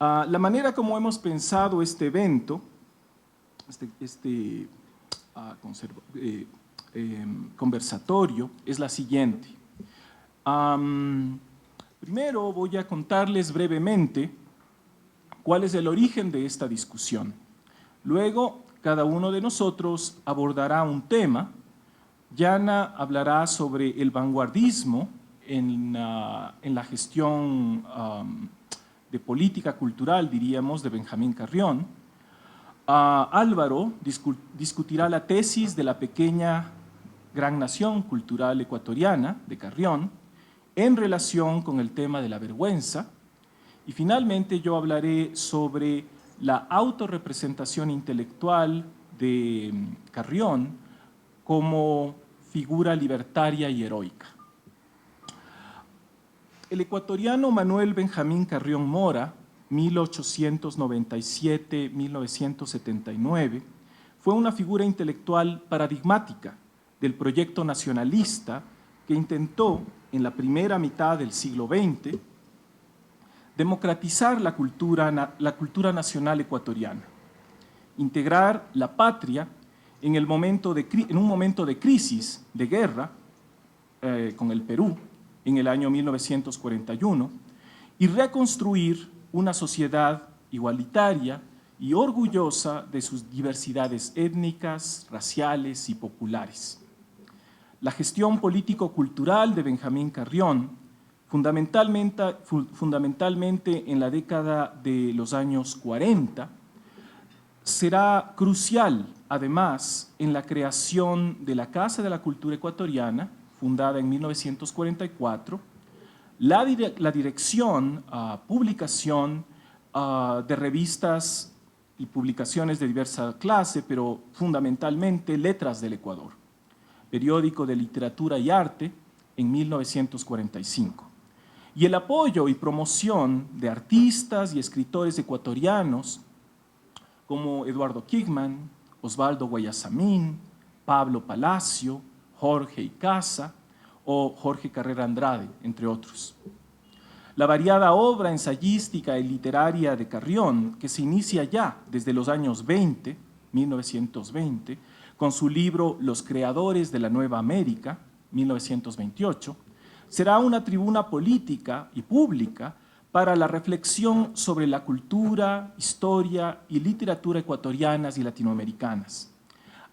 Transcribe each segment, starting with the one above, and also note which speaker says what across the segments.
Speaker 1: La manera como hemos pensado este evento, conversatorio, es la siguiente. Primero voy a contarles brevemente cuál es el origen de esta discusión. Luego, cada uno de nosotros abordará un tema. Yana hablará sobre el vanguardismo en la gestión de política cultural, diríamos, de Benjamín Carrión. Álvaro discutirá la tesis de la pequeña gran nación cultural ecuatoriana de Carrión en relación con el tema de la vergüenza. Y finalmente yo hablaré sobre la autorrepresentación intelectual de Carrión como figura libertaria y heroica. El ecuatoriano Manuel Benjamín Carrión Mora, 1897-1979, fue una figura intelectual paradigmática del proyecto nacionalista que intentó, en la primera mitad del siglo XX, democratizar la cultura nacional ecuatoriana, integrar la patria en un momento de crisis, de guerra, con el Perú, en el año 1941, y reconstruir una sociedad igualitaria y orgullosa de sus diversidades étnicas, raciales y populares. La gestión político-cultural de Benjamín Carrión, fundamentalmente en la década de los años 40, será crucial, además, en la creación de la Casa de la Cultura Ecuatoriana, fundada en 1944, la dirección, publicación de revistas y publicaciones de diversa clase, pero fundamentalmente Letras del Ecuador, periódico de literatura y arte, en 1945. Y el apoyo y promoción de artistas y escritores ecuatorianos como Eduardo Kigman, Osvaldo Guayasamín, Pablo Palacio, Jorge Icaza o Jorge Carrera Andrade, entre otros. La variada obra ensayística y literaria de Carrión, que se inicia ya desde los años 1920, con su libro Los creadores de la Nueva América, 1928, será una tribuna política y pública para la reflexión sobre la cultura, historia y literatura ecuatorianas y latinoamericanas,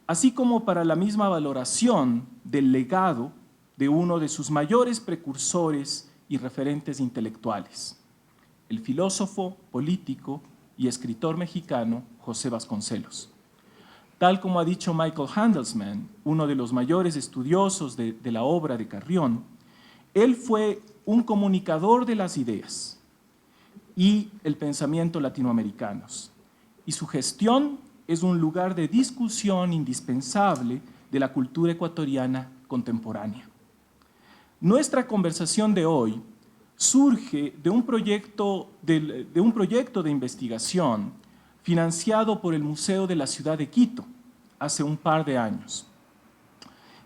Speaker 1: así como para la misma valoración del legado de uno de sus mayores precursores y referentes intelectuales, el filósofo, político y escritor mexicano José Vasconcelos. Tal como ha dicho Michael Handelsman, uno de los mayores estudiosos de la obra de Carrión, él fue un comunicador de las ideas y el pensamiento latinoamericanos, y su gestión es un lugar de discusión indispensable de la cultura ecuatoriana contemporánea. Nuestra conversación de hoy surge de un proyecto de investigación financiado por el Museo de la Ciudad de Quito hace un par de años.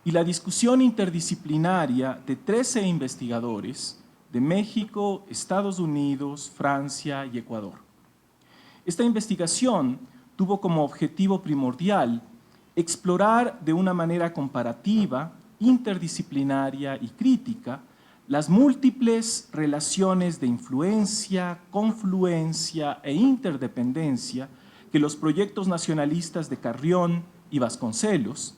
Speaker 1: Y la discusión interdisciplinaria de 13 investigadores de México, Estados Unidos, Francia y Ecuador. Esta investigación tuvo como objetivo primordial explorar de una manera comparativa, interdisciplinaria y crítica las múltiples relaciones de influencia, confluencia e interdependencia que los proyectos nacionalistas de Carrión y Vasconcelos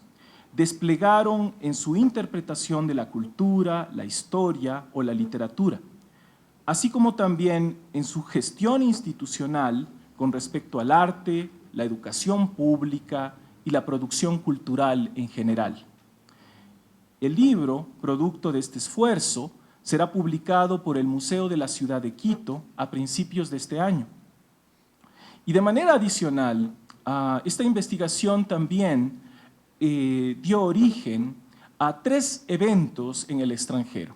Speaker 1: desplegaron en su interpretación de la cultura, la historia o la literatura, así como también en su gestión institucional con respecto al arte, la educación pública y la producción cultural en general. El libro, producto de este esfuerzo, será publicado por el Museo de la Ciudad de Quito a principios de este año. Y de manera adicional, esta investigación también dio origen a 3 eventos en el extranjero.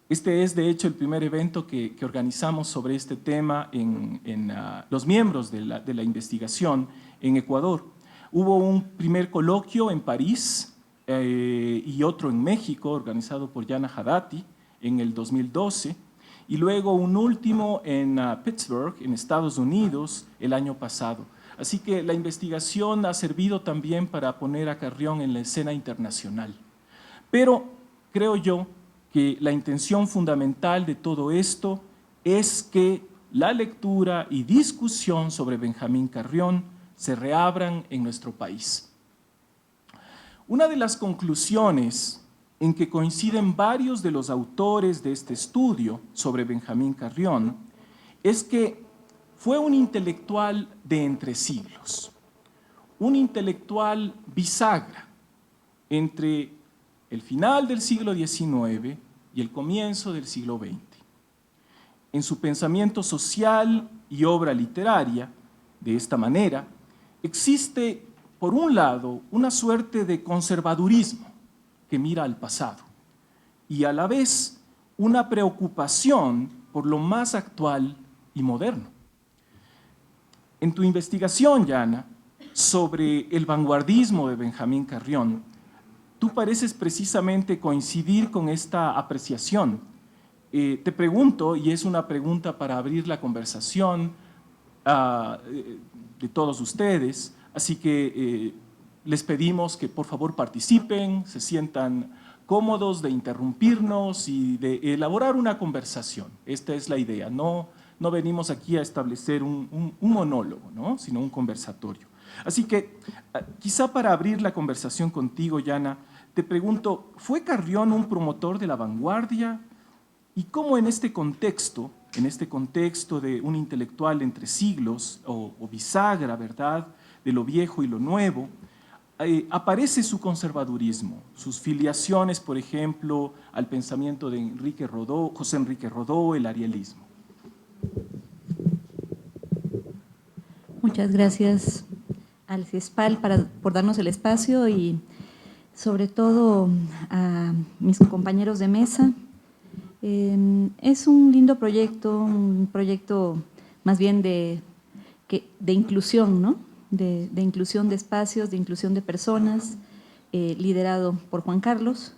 Speaker 1: Este es, de hecho, el primer evento que organizamos sobre este tema en los miembros de la investigación en Ecuador. Hubo un primer coloquio en París y otro en México, organizado por Yana Hadati en el 2012, y luego un último en Pittsburgh, en Estados Unidos, el año pasado. Así que la investigación ha servido también para poner a Carrión en la escena internacional. Pero creo yo que la intención fundamental de todo esto es que la lectura y discusión sobre Benjamín Carrión se reabran en nuestro país. Una de las conclusiones en que coinciden varios de los autores de este estudio sobre Benjamín Carrión es que fue un intelectual de entre siglos, un intelectual bisagra entre el final del siglo XIX y el comienzo del siglo XX. En su pensamiento social y obra literaria, de esta manera, existe, por un lado, una suerte de conservadurismo que mira al pasado y a la vez una preocupación por lo más actual y moderno. En tu investigación, Yana, sobre el vanguardismo de Benjamín Carrión, tú pareces precisamente coincidir con esta apreciación. Te pregunto, y es una pregunta para abrir la conversación de todos ustedes, así que les pedimos que por favor participen, se sientan cómodos de interrumpirnos y de elaborar una conversación. Esta es la idea, no venimos aquí a establecer un monólogo, ¿no? Sino un conversatorio. Así que quizá para abrir la conversación contigo, Yana, te pregunto, ¿fue Carrión un promotor de la vanguardia? ¿Y cómo en este contexto de un intelectual entre siglos, o bisagra, ¿verdad?, de lo viejo y lo nuevo, aparece su conservadurismo, sus filiaciones, por ejemplo, al pensamiento de José Enrique Rodó, el arielismo?
Speaker 2: Muchas gracias al CIESPAL por darnos el espacio y sobre todo a mis compañeros de mesa. Es un lindo proyecto, un proyecto más bien de inclusión, ¿no? De inclusión de espacios, de inclusión de personas, liderado por Juan Carlos.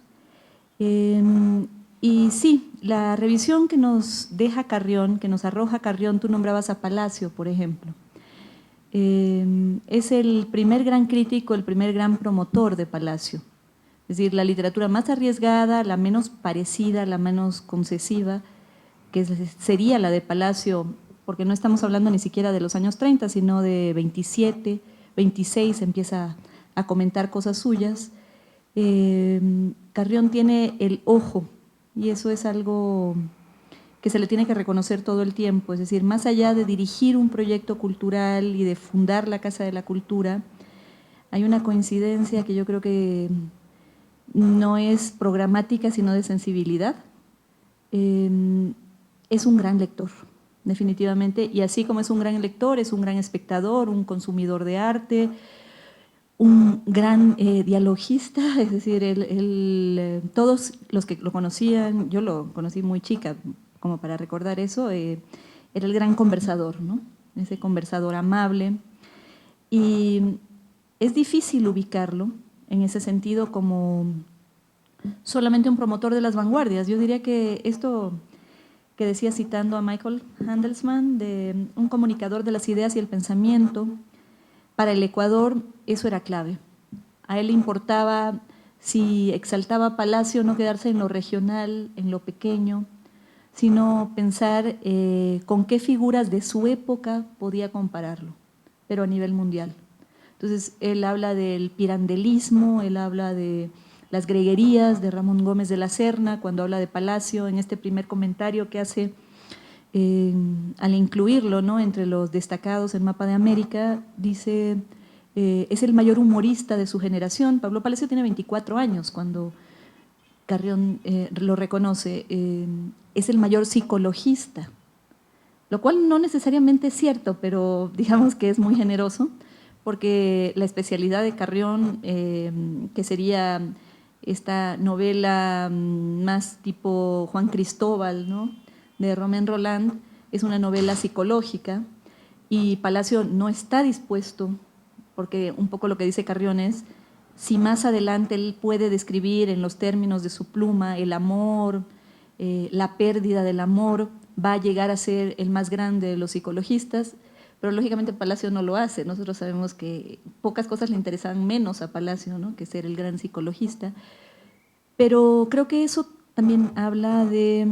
Speaker 2: Y sí, la revisión que nos deja Carrión, que nos arroja Carrión, tú nombrabas a Palacio, por ejemplo. Es el primer gran crítico, el primer gran promotor de Palacio. Es decir, la literatura más arriesgada, la menos parecida, la menos concesiva, que sería la de Palacio, porque no estamos hablando ni siquiera de los años 30, sino de 27, 26, empieza a comentar cosas suyas. Carrión tiene el ojo, y eso es algo que se le tiene que reconocer todo el tiempo. Es decir, más allá de dirigir un proyecto cultural y de fundar la Casa de la Cultura, hay una coincidencia que yo creo que no es programática, sino de sensibilidad. Es un gran lector, definitivamente, y así como es un gran lector, es un gran espectador, un consumidor de arte, un gran dialogista, es decir, todos los que lo conocían, yo lo conocí muy chica, como para recordar eso, era el gran conversador, ¿no? Ese conversador amable, y es difícil ubicarlo en ese sentido como solamente un promotor de las vanguardias. Yo diría que esto que decía citando a Michael Handelsman, de un comunicador de las ideas y el pensamiento, para el Ecuador eso era clave. A él le importaba, si exaltaba Palacio, no quedarse en lo regional, en lo pequeño, sino pensar con qué figuras de su época podía compararlo, pero a nivel mundial. Entonces, él habla del pirandelismo, él habla de las greguerías de Ramón Gómez de la Serna, cuando habla de Palacio, en este primer comentario que hace al incluirlo, ¿no?, entre los destacados en Mapa de América, dice, es el mayor humorista de su generación. Pablo Palacio tiene 24 años cuando Carrión lo reconoce, es el mayor psicologista, lo cual no necesariamente es cierto, pero digamos que es muy generoso, porque la especialidad de Carrión, que sería esta novela más tipo Juan Cristóbal, ¿no?, de Romain Rolland, es una novela psicológica, y Palacio no está dispuesto, porque un poco lo que dice Carrión es, si más adelante él puede describir en los términos de su pluma el amor, la pérdida del amor, va a llegar a ser el más grande de los psicologistas, pero lógicamente Palacio no lo hace. Nosotros sabemos que pocas cosas le interesan menos a Palacio, ¿no?, que ser el gran psicologista. Pero creo que eso también habla de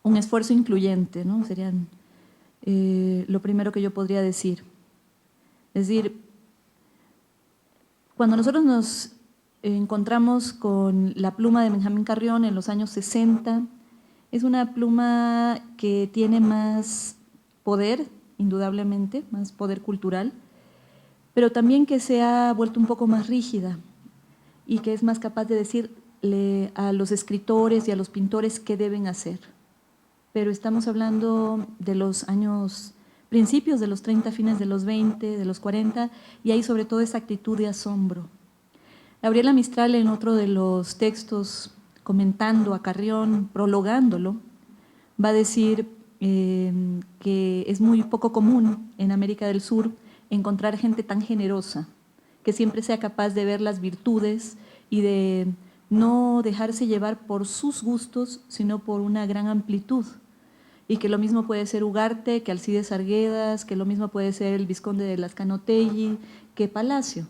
Speaker 2: un esfuerzo incluyente, ¿no? Serían lo primero que yo podría decir. Es decir, cuando nosotros nos encontramos con la pluma de Benjamín Carrión en los años 60, es una pluma que tiene más poder, indudablemente, más poder cultural, pero también que se ha vuelto un poco más rígida y que es más capaz de decirle a los escritores y a los pintores qué deben hacer. Pero estamos hablando de los años, principios de los 30, fines de los 20, de los 40, y hay sobre todo esa actitud de asombro. Gabriela Mistral, en otro de los textos comentando a Carrión, prologándolo, va a decir que es muy poco común en América del Sur encontrar gente tan generosa, que siempre sea capaz de ver las virtudes y de no dejarse llevar por sus gustos, sino por una gran amplitud. Y que lo mismo puede ser Ugarte, que Alcides Arguedas, que lo mismo puede ser el Vizconde de Lascanotegui, que Palacio.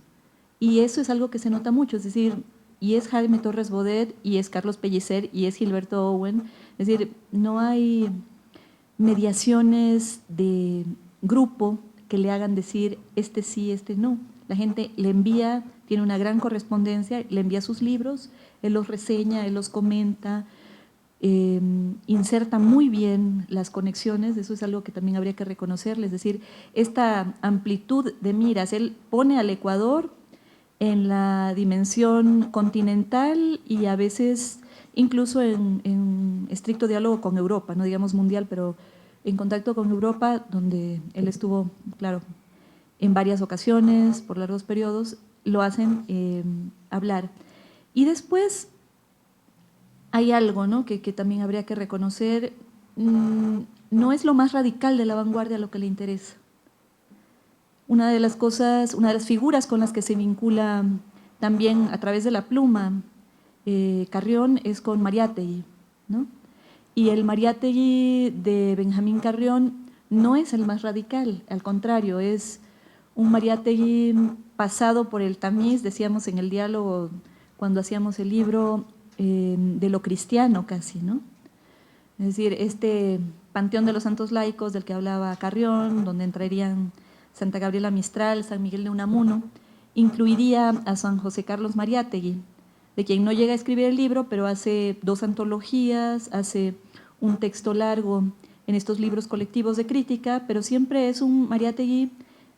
Speaker 2: Y eso es algo que se nota mucho, es decir, y es Jaime Torres Bodet, y es Carlos Pellicer, y es Gilberto Owen. Es decir, no hay mediaciones de grupo que le hagan decir este sí, este no. La gente le envía, tiene una gran correspondencia, le envía sus libros, él los reseña, él los comenta, inserta muy bien las conexiones, eso es algo que también habría que reconocerle, es decir, esta amplitud de miras, él pone al Ecuador en la dimensión continental y a veces incluso en estricto diálogo con Europa, no digamos mundial, pero en contacto con Europa, donde él estuvo, claro, en varias ocasiones, por largos periodos, lo hacen hablar. Y después hay algo, ¿no?, que también habría que reconocer, no es lo más radical de la vanguardia lo que le interesa. Una de las cosas, una de las figuras con las que se vincula también a través de la pluma Carrión es con Mariátegui, ¿no? Y el Mariátegui de Benjamín Carrión no es el más radical, al contrario, es un Mariátegui pasado por el tamiz, decíamos en el diálogo cuando hacíamos el libro, de lo cristiano casi, ¿no? Es decir, este panteón de los santos laicos del que hablaba Carrión, donde entrarían Santa Gabriela Mistral, San Miguel de Unamuno, incluiría a San José Carlos Mariátegui, de quien no llega a escribir el libro, pero hace 2 antologías, hace un texto largo en estos libros colectivos de crítica, pero siempre es un Mariátegui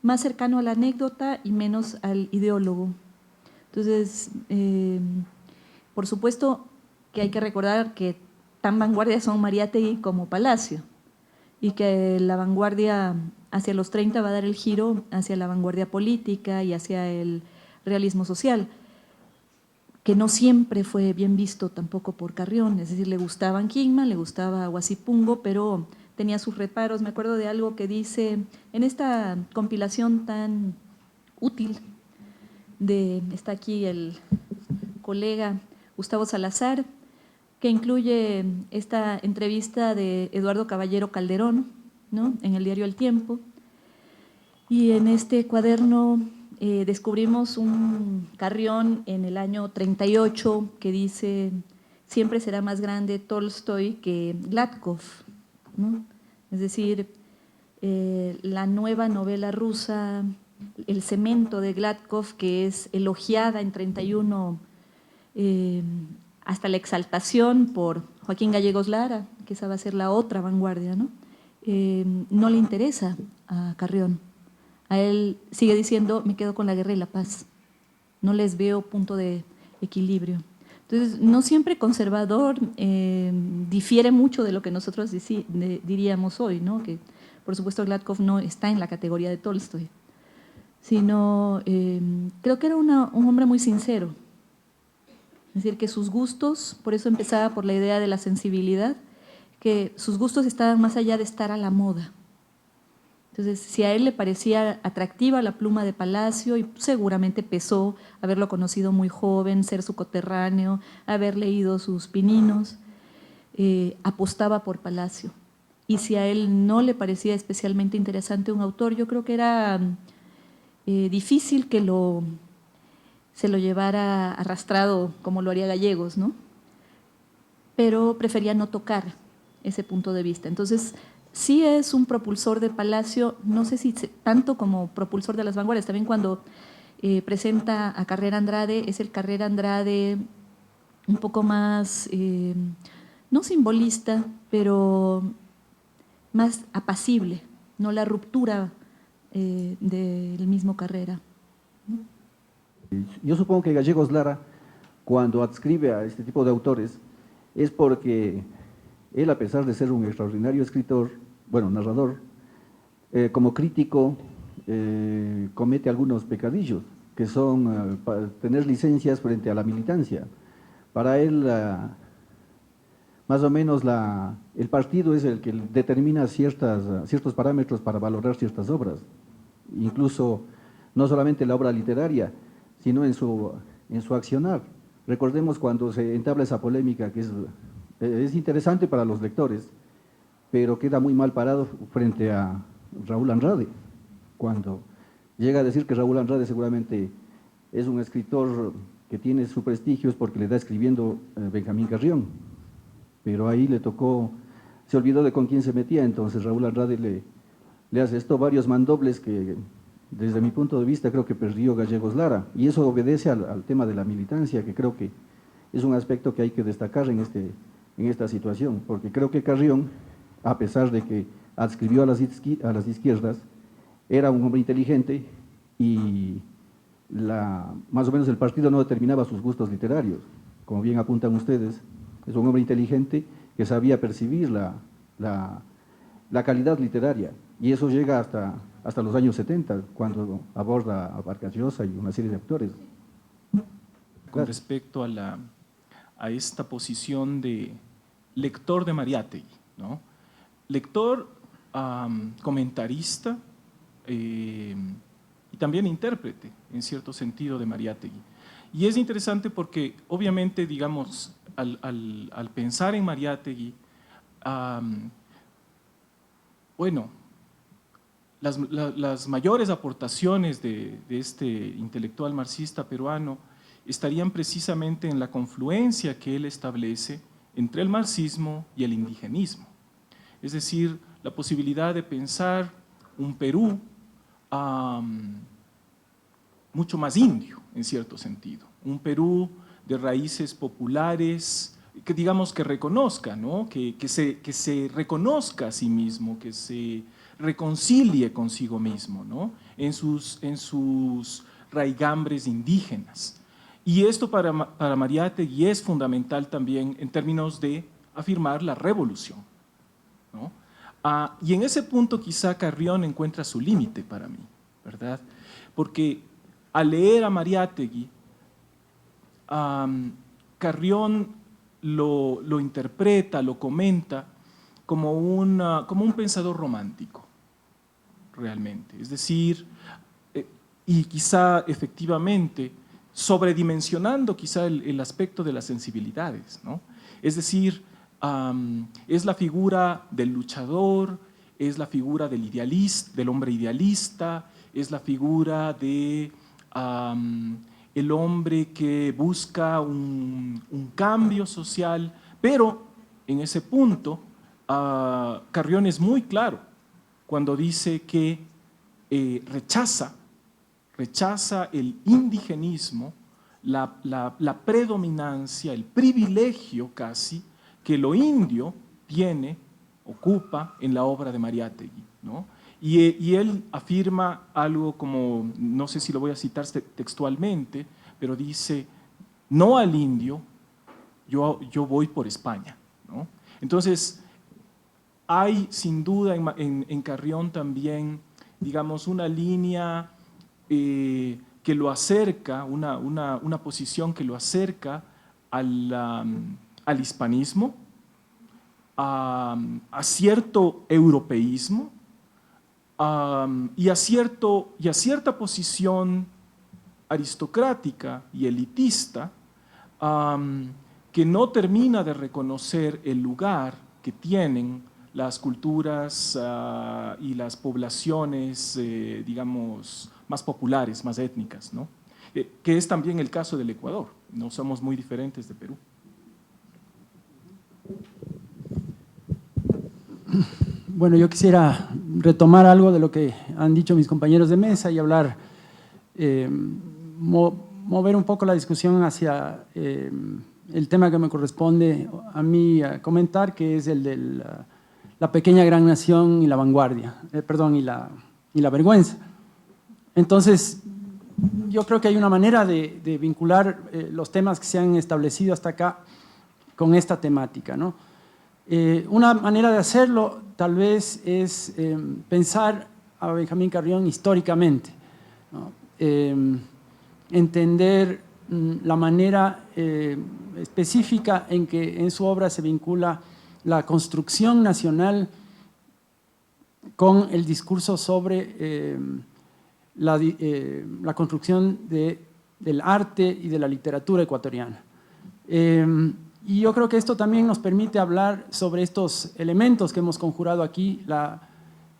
Speaker 2: más cercano a la anécdota y menos al ideólogo. Entonces, por supuesto que hay que recordar que tan vanguardia son Mariátegui como Palacio, y que la vanguardia hacia los 30 va a dar el giro hacia la vanguardia política y hacia el realismo social, que no siempre fue bien visto tampoco por Carrión, es decir, le gustaba Kingman, le gustaba Huasipungo, pero tenía sus reparos. Me acuerdo de algo que dice en esta compilación tan útil, está aquí el colega Gustavo Salazar, que incluye esta entrevista de Eduardo Caballero Calderón, ¿no?, en el diario El Tiempo. Y en este cuaderno descubrimos un Carrión en el año 38 que dice: siempre será más grande Tolstoy que Gladkov, ¿no? Es decir, la nueva novela rusa, El cemento de Gladkov, que es elogiada en 31 hasta la exaltación por Joaquín Gallegos Lara, que esa va a ser la otra vanguardia, ¿no? No le interesa a Carrión. A él sigue diciendo: me quedo con la guerra y la paz. No les veo punto de equilibrio. Entonces, no siempre conservador difiere mucho de lo que nosotros diríamos hoy, ¿no? Que por supuesto Gladkov no está en la categoría de Tolstoy, sino creo que era un hombre muy sincero. Es decir, que sus gustos, por eso empezaba por la idea de la sensibilidad, que sus gustos estaban más allá de estar a la moda. Entonces, si a él le parecía atractiva la pluma de Palacio, y seguramente pesó haberlo conocido muy joven, ser su coterráneo, haber leído sus pininos, apostaba por Palacio. Y si a él no le parecía especialmente interesante un autor, yo creo que era difícil que se lo llevara arrastrado como lo haría Gallegos, ¿no? Pero prefería no tocar ese punto de vista. Entonces, sí es un propulsor de Palacio, no sé si tanto como propulsor de las vanguardias, también cuando presenta a Carrera Andrade, es el Carrera Andrade un poco más, no simbolista, pero más apacible, no la ruptura del mismo Carrera.
Speaker 3: Yo supongo que Gallegos Lara, cuando adscribe a este tipo de autores, es porque él, a pesar de ser un extraordinario escritor, bueno, narrador, como crítico, comete algunos pecadillos, que son tener licencias frente a la militancia. Para él, más o menos, el partido es el que determina ciertos parámetros para valorar ciertas obras. Incluso, no solamente la obra literaria, sino en su accionar. Recordemos cuando se entabla esa polémica, que es interesante para los lectores, pero queda muy mal parado frente a Raúl Andrade, cuando llega a decir que Raúl Andrade seguramente es un escritor que tiene su prestigio es porque le da escribiendo Benjamín Carrión, pero ahí le tocó, se olvidó de con quién se metía, entonces Raúl Andrade le asestó varios mandobles que desde mi punto de vista creo que perdió Gallegos Lara, y eso obedece al tema de la militancia, que creo que es un aspecto que hay que destacar en esta situación, porque creo que Carrión, a pesar de que adscribió a las izquierdas, era un hombre inteligente y más o menos el partido no determinaba sus gustos literarios, como bien apuntan ustedes, es un hombre inteligente que sabía percibir la calidad literaria, y eso llega hasta los años 70, cuando aborda a Vargas Llosa y una serie de autores.
Speaker 1: Con respecto a esta posición de lector de Mariátegui, ¿no? Lector, comentarista y también intérprete, en cierto sentido, de Mariátegui. Y es interesante porque, obviamente, digamos, al pensar en Mariátegui, bueno, las mayores aportaciones de este intelectual marxista peruano estarían precisamente en la confluencia que él establece entre el marxismo y el indigenismo. Es decir, la posibilidad de pensar un Perú mucho más indio, en cierto sentido. Un Perú de raíces populares, que digamos que reconozca, ¿no? que se reconozca a sí mismo, que se reconcilie consigo mismo, ¿no? en sus raigambres indígenas. Y esto para Mariátegui es fundamental también en términos de afirmar la revolución, ¿no? Y en ese punto quizá Carrión encuentra su límite para mí, ¿verdad? Porque al leer a Mariátegui, Carrión lo interpreta, lo comenta como un pensador romántico, realmente. Es decir, y quizá efectivamente sobredimensionando quizá el aspecto de las sensibilidades, ¿no? Es decir, es la figura del luchador, es la figura del idealista, del hombre idealista, es la figura de el hombre que busca un cambio social, pero en ese punto Carrión es muy claro cuando dice que rechaza el indigenismo, la predominancia, el privilegio casi que lo indio ocupa en la obra de Mariátegui, ¿no? Y él afirma algo como, no sé si lo voy a citar textualmente, pero dice, no al indio, yo voy por España, ¿no? Entonces, hay sin duda en Carrión también, digamos, una línea que lo acerca, una posición que lo acerca al hispanismo, a cierto europeísmo y a cierta posición aristocrática y elitista que no termina de reconocer el lugar que tienen las culturas y las poblaciones, digamos, más populares, más étnicas, ¿no? Que es también el caso del Ecuador. No somos muy diferentes de Perú.
Speaker 4: Bueno, yo quisiera retomar algo de lo que han dicho mis compañeros de mesa y hablar, mover un poco la discusión hacia el tema que me corresponde a mí comentar, que es el de la pequeña gran nación y la vanguardia, y la vergüenza. Entonces, yo creo que hay una manera de vincular los temas que se han establecido hasta acá con esta temática, ¿no? Una manera de hacerlo tal vez es pensar a Benjamín Carrión históricamente, ¿no? Entender la manera específica en que en su obra se vincula la construcción nacional con el discurso sobre la construcción del arte y de la literatura ecuatoriana. Y yo creo que esto también nos permite hablar sobre estos elementos que hemos conjurado aquí, la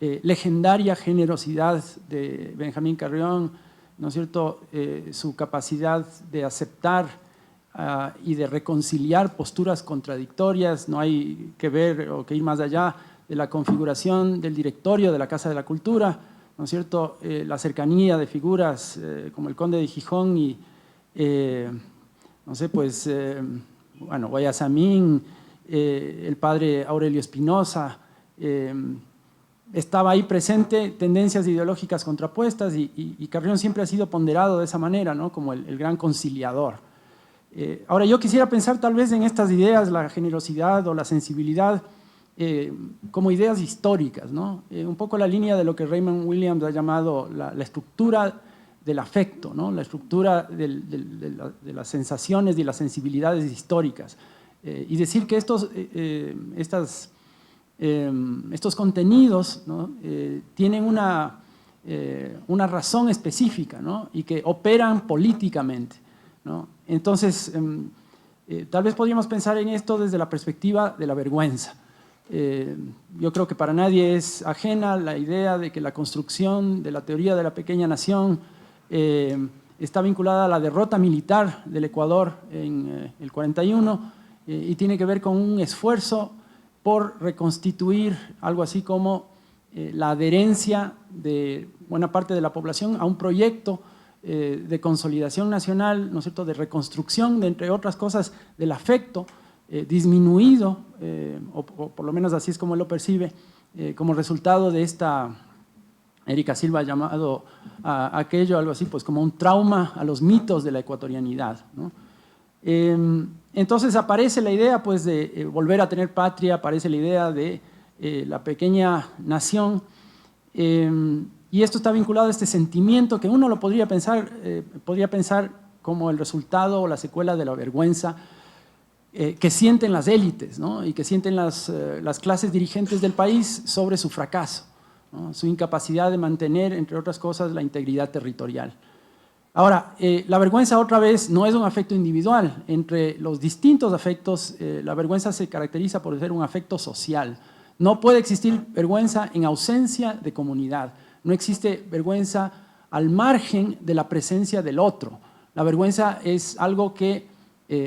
Speaker 4: legendaria generosidad de Benjamín Carrión, ¿no es cierto?, su capacidad de aceptar y de reconciliar posturas contradictorias. No hay que ver o que ir más allá de la configuración del directorio de la Casa de la Cultura, ¿no es cierto?, la cercanía de figuras como el Conde de Gijón y, no sé, pues, bueno, Guayasamín, el padre Aurelio Espinosa, estaba ahí presente, tendencias ideológicas contrapuestas y Carrión siempre ha sido ponderado de esa manera, ¿no?, como el gran conciliador. Ahora, yo quisiera pensar tal vez en estas ideas, la generosidad o la sensibilidad, como ideas históricas, ¿no? Un poco la línea de lo que Raymond Williams ha llamado la estructura del afecto, ¿no?, la estructura de las sensaciones y las sensibilidades históricas. Y decir que estos contenidos, ¿no?, tienen una razón específica, ¿no?, y que operan políticamente, ¿no? Entonces, tal vez podríamos pensar en esto desde la perspectiva de la vergüenza. Yo creo que para nadie es ajena la idea de que la construcción de la teoría de la pequeña nación está vinculada a la derrota militar del Ecuador en el 41 y tiene que ver con un esfuerzo por reconstituir algo así como la adherencia de buena parte de la población a un proyecto de consolidación nacional, ¿no es cierto?, de reconstrucción, de, entre otras cosas, del afecto disminuido, o por lo menos así es como él lo percibe, como resultado de esta, Erika Silva ha llamado a aquello algo así, pues como un trauma a los mitos de la ecuatorianidad, ¿no? Entonces aparece la idea, pues, de volver a tener patria, aparece la idea de la pequeña nación, y esto está vinculado a este sentimiento que uno lo podría pensar como el resultado o la secuela de la vergüenza que sienten las élites, ¿no?, y que sienten las clases dirigentes del país sobre su fracaso, ¿no?, su incapacidad de mantener, entre otras cosas, la integridad territorial. Ahora, la vergüenza otra vez no es un afecto individual. Entre los distintos afectos, la vergüenza se caracteriza por ser un afecto social. No puede existir vergüenza en ausencia de comunidad. No existe vergüenza al margen de la presencia del otro. La vergüenza es algo que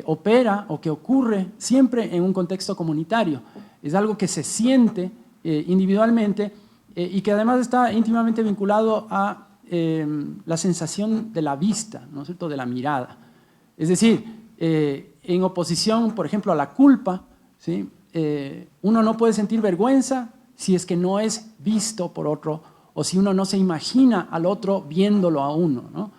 Speaker 4: opera o que ocurre siempre en un contexto comunitario. Es algo que se siente individualmente y que además está íntimamente vinculado a la sensación de la vista, ¿no es cierto?, de la mirada. Es decir, en oposición, por ejemplo, a la culpa, ¿sí?, uno no puede sentir vergüenza si es que no es visto por otro o si uno no se imagina al otro viéndolo a uno, ¿no?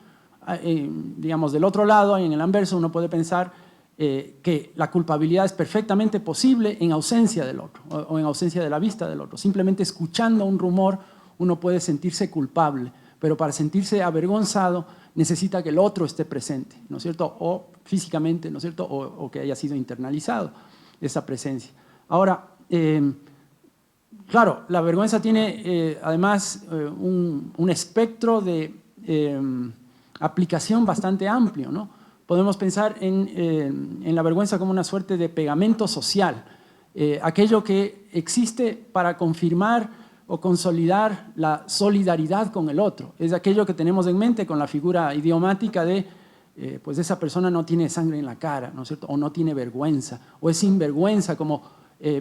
Speaker 4: Digamos, del otro lado, en el anverso, uno puede pensar que la culpabilidad es perfectamente posible en ausencia del otro o en ausencia de la vista del otro. Simplemente escuchando un rumor uno puede sentirse culpable, pero para sentirse avergonzado necesita que el otro esté presente, ¿no es cierto?, o físicamente, ¿no es cierto?, o que haya sido internalizado esa presencia. Ahora, claro, la vergüenza tiene además un espectro de aplicación bastante amplio, ¿no? podemos pensar en la vergüenza como una suerte de pegamento social, aquello que existe para confirmar o consolidar la solidaridad con el otro. Es aquello que tenemos en mente con la figura idiomática de pues esa persona no tiene sangre en la cara, ¿no es cierto? O no tiene vergüenza, o es sinvergüenza, como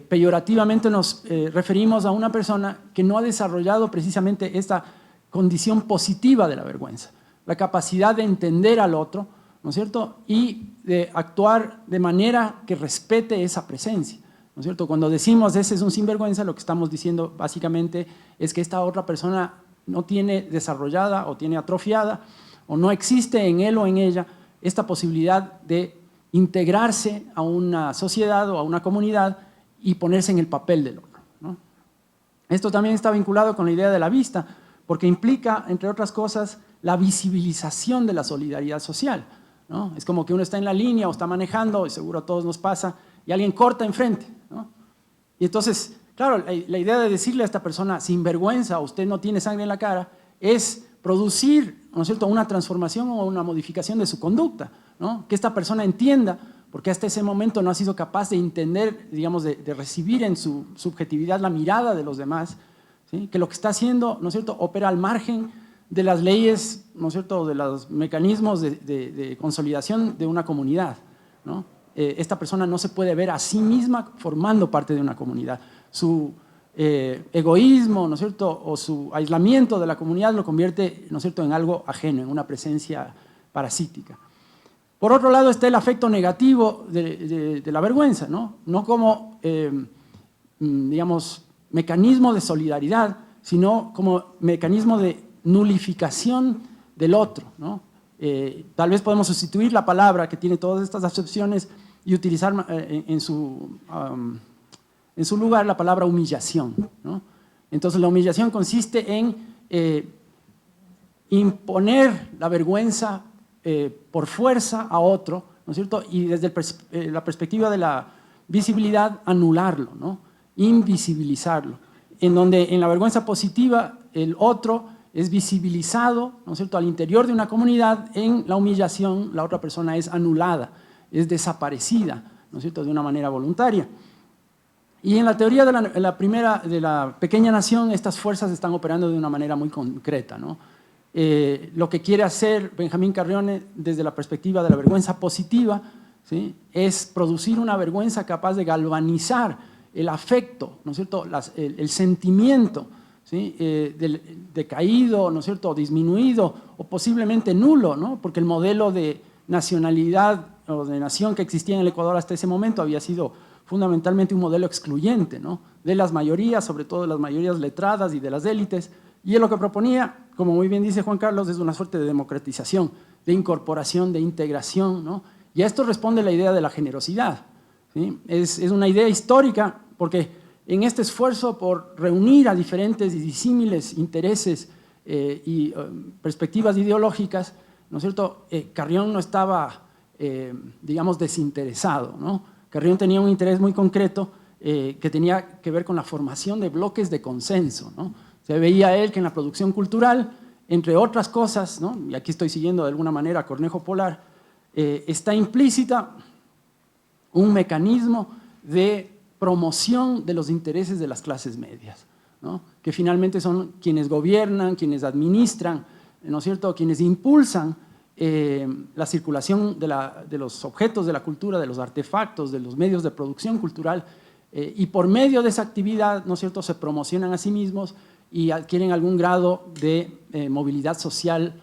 Speaker 4: peyorativamente nos referimos a una persona que no ha desarrollado precisamente esta condición positiva de la vergüenza, la capacidad de entender al otro, ¿no es cierto? Y de actuar de manera que respete esa presencia, ¿no es cierto? Cuando decimos ese es un sinvergüenza, lo que estamos diciendo básicamente es que esta otra persona no tiene desarrollada o tiene atrofiada o no existe en él o en ella esta posibilidad de integrarse a una sociedad o a una comunidad y ponerse en el papel del otro, ¿no? Esto también está vinculado con la idea de la vista, porque implica, entre otras cosas, la visibilización de la solidaridad social, ¿no? Es como que uno está en la línea o está manejando, y seguro a todos nos pasa, y alguien corta enfrente, ¿no? Y entonces, claro, la idea de decirle a esta persona, sin vergüenza, usted no tiene sangre en la cara, es producir, ¿no es cierto?, una transformación o una modificación de su conducta, ¿no? Que esta persona entienda, porque hasta ese momento no ha sido capaz de entender, digamos, de recibir en su subjetividad la mirada de los demás, ¿sí? Que lo que está haciendo, ¿no es cierto?, opera al margen de las leyes, ¿no es cierto?, de los mecanismos de consolidación de una comunidad, ¿no? Esta persona no se puede ver a sí misma formando parte de una comunidad. Su egoísmo, ¿no es cierto?, o su aislamiento de la comunidad lo convierte, ¿no es cierto?, en algo ajeno, en una presencia parasítica. Por otro lado está el afecto negativo de la vergüenza, ¿no? No como, digamos, mecanismo de solidaridad, sino como mecanismo de nulificación del otro, ¿no? Tal vez podemos sustituir la palabra que tiene todas estas acepciones y utilizar en su lugar la palabra humillación, ¿no? Entonces la humillación consiste en imponer la vergüenza por fuerza a otro, ¿no es cierto? Y desde la perspectiva de la visibilidad, anularlo, ¿no? Invisibilizarlo. En donde en la vergüenza positiva el otro es visibilizado, ¿no es cierto?, al interior de una comunidad. En la humillación la otra persona es anulada, es desaparecida, ¿no es cierto?, de una manera voluntaria. Y en la teoría de la pequeña nación, estas fuerzas están operando de una manera muy concreta, ¿no? Lo que quiere hacer Benjamín Carrión desde la perspectiva de la vergüenza positiva, ¿sí?, es producir una vergüenza capaz de galvanizar el afecto, ¿no es cierto?, el sentimiento, ¿sí?, decaído, ¿no es cierto?, disminuido o posiblemente nulo, ¿no? Porque el modelo de nacionalidad o de nación que existía en el Ecuador hasta ese momento había sido fundamentalmente un modelo excluyente, ¿no?, de las mayorías, sobre todo de las mayorías letradas y de las élites. Y él lo que proponía, como muy bien dice Juan Carlos, es una suerte de democratización, de incorporación, de integración, ¿no? Y a esto responde la idea de la generosidad, ¿sí? Es una idea histórica, porque en este esfuerzo por reunir a diferentes y disímiles intereses y perspectivas ideológicas, ¿no es cierto?, Carrión no estaba, digamos, desinteresado, ¿no? Carrión tenía un interés muy concreto que tenía que ver con la formación de bloques de consenso, ¿no? Se veía él que en la producción cultural, entre otras cosas, ¿no?, y aquí estoy siguiendo de alguna manera a Cornejo Polar, está implícita un mecanismo de promoción de los intereses de las clases medias, ¿no?, que finalmente son quienes gobiernan, quienes administran, ¿no es cierto?, quienes impulsan la circulación de los objetos de la cultura, de los artefactos, de los medios de producción cultural, y por medio de esa actividad, ¿no es cierto?, se promocionan a sí mismos y adquieren algún grado de movilidad social,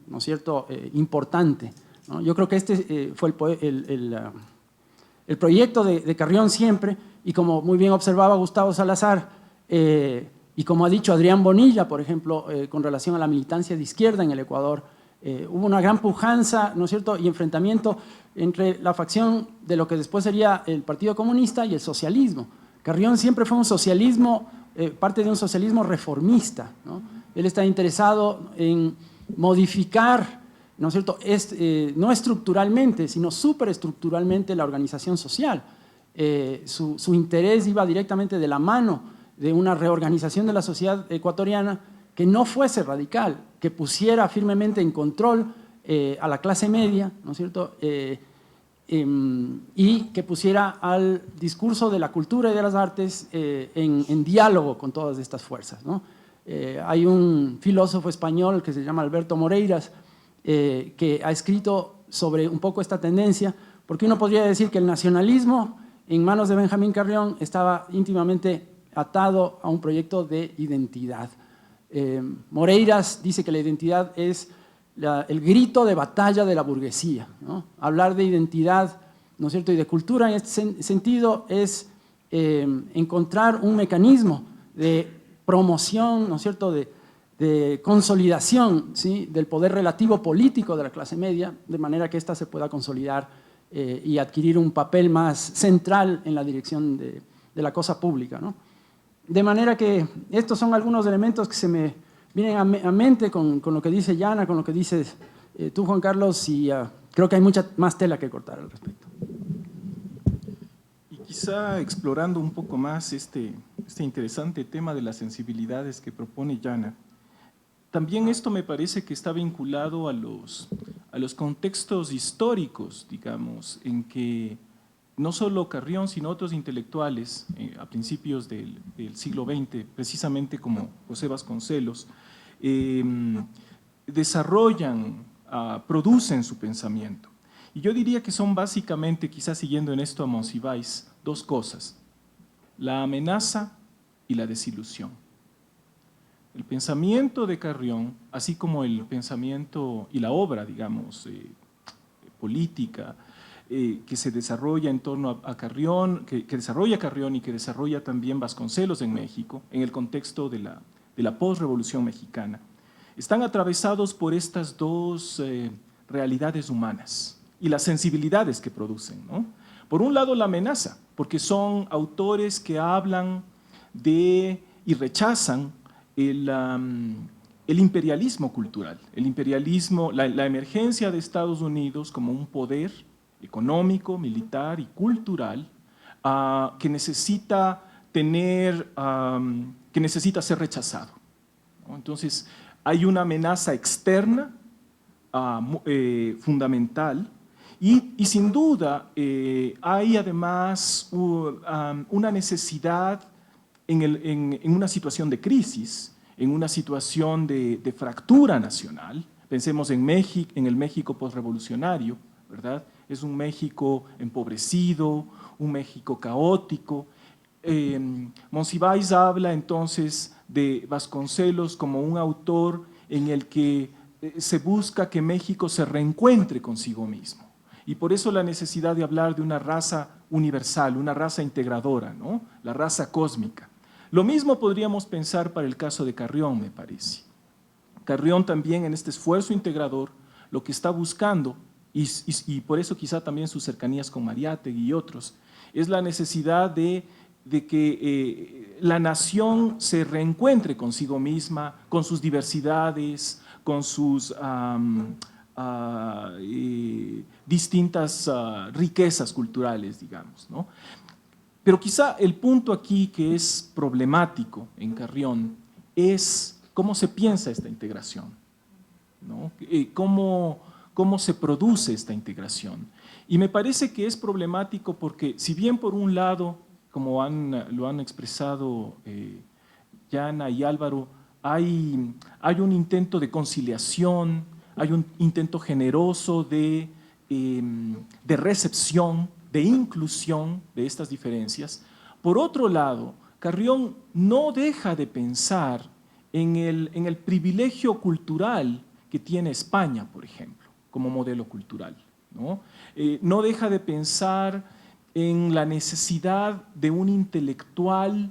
Speaker 4: ¿no es cierto?, importante, ¿no? Yo creo que este fue el proyecto de Carrión siempre, y como muy bien observaba Gustavo Salazar, y como ha dicho Adrián Bonilla, por ejemplo, con relación a la militancia de izquierda en el Ecuador, hubo una gran pujanza, ¿no es cierto?, y enfrentamiento entre la facción de lo que después sería el Partido Comunista y el socialismo. Carrión siempre fue un socialismo, parte de un socialismo reformista, ¿no? Él está interesado en modificar, ¿no es cierto?, no estructuralmente, sino superestructuralmente la organización social. Su interés iba directamente de la mano de una reorganización de la sociedad ecuatoriana que no fuese radical, que pusiera firmemente en control a la clase media, ¿no es cierto?, y que pusiera al discurso de la cultura y de las artes en diálogo con todas estas fuerzas, ¿no? Hay un filósofo español que se llama Alberto Moreiras, que ha escrito sobre un poco esta tendencia, porque uno podría decir que el nacionalismo en manos de Benjamín Carrión estaba íntimamente atado a un proyecto de identidad. Moreiras dice que la identidad es el grito de batalla de la burguesía, ¿no? Hablar de identidad, ¿no es cierto?, y de cultura en este sentido es encontrar un mecanismo de promoción, ¿no es cierto?, de consolidación, ¿sí?, del poder relativo político de la clase media, de manera que ésta se pueda consolidar y adquirir un papel más central en la dirección de la cosa pública, ¿no? De manera que estos son algunos elementos que se me vienen a mente con lo que dice Yana, con lo que dices tú, Juan Carlos, y creo que hay mucha más tela que cortar al respecto.
Speaker 1: Y quizá explorando un poco más este interesante tema de las sensibilidades que propone Yana, también esto me parece que está vinculado a los contextos históricos, digamos, en que no solo Carrión, sino otros intelectuales a principios del siglo XX, precisamente como José Vasconcelos, desarrollan, producen su pensamiento. Y yo diría que son básicamente, quizás siguiendo en esto a Monsiváis, dos cosas: la amenaza y la desilusión. El pensamiento de Carrión, así como el pensamiento y la obra, digamos, política, que se desarrolla en torno a Carrión, que desarrolla Carrión y que desarrolla también Vasconcelos en México, en el contexto de la posrevolución mexicana, están atravesados por estas dos realidades humanas y las sensibilidades que producen, ¿no? Por un lado, la amenaza, porque son autores que hablan de y rechazan el imperialismo cultural, el imperialismo, la emergencia de Estados Unidos como un poder económico, militar y cultural que necesita ser rechazado, ¿no? Entonces, hay una amenaza externa fundamental y sin duda hay además una necesidad en una situación de crisis, en una situación de fractura nacional. Pensemos en el México postrevolucionario, ¿verdad? Es un México empobrecido, un México caótico. Monsiváis habla entonces de Vasconcelos como un autor en el que se busca que México se reencuentre consigo mismo. Y por eso la necesidad de hablar de una raza universal, una raza integradora, ¿no? La raza cósmica. Lo mismo podríamos pensar para el caso de Carrión, me parece. Carrión también en este esfuerzo integrador lo que está buscando, y por eso quizá también sus cercanías con Mariátegui y otros, es la necesidad de que la nación se reencuentre consigo misma, con sus diversidades, con sus distintas riquezas culturales, digamos, ¿no? Pero quizá el punto aquí que es problemático en Carrión es cómo se piensa esta integración, ¿no? Cómo se produce esta integración. Y me parece que es problemático porque si bien por un lado, como lo han expresado Yana y Álvaro, hay un intento de conciliación, hay un intento generoso de recepción, de inclusión de estas diferencias. Por otro lado, Carrión no deja de pensar en el privilegio cultural que tiene España, por ejemplo, como modelo cultural, ¿no? No deja de pensar en la necesidad de un intelectual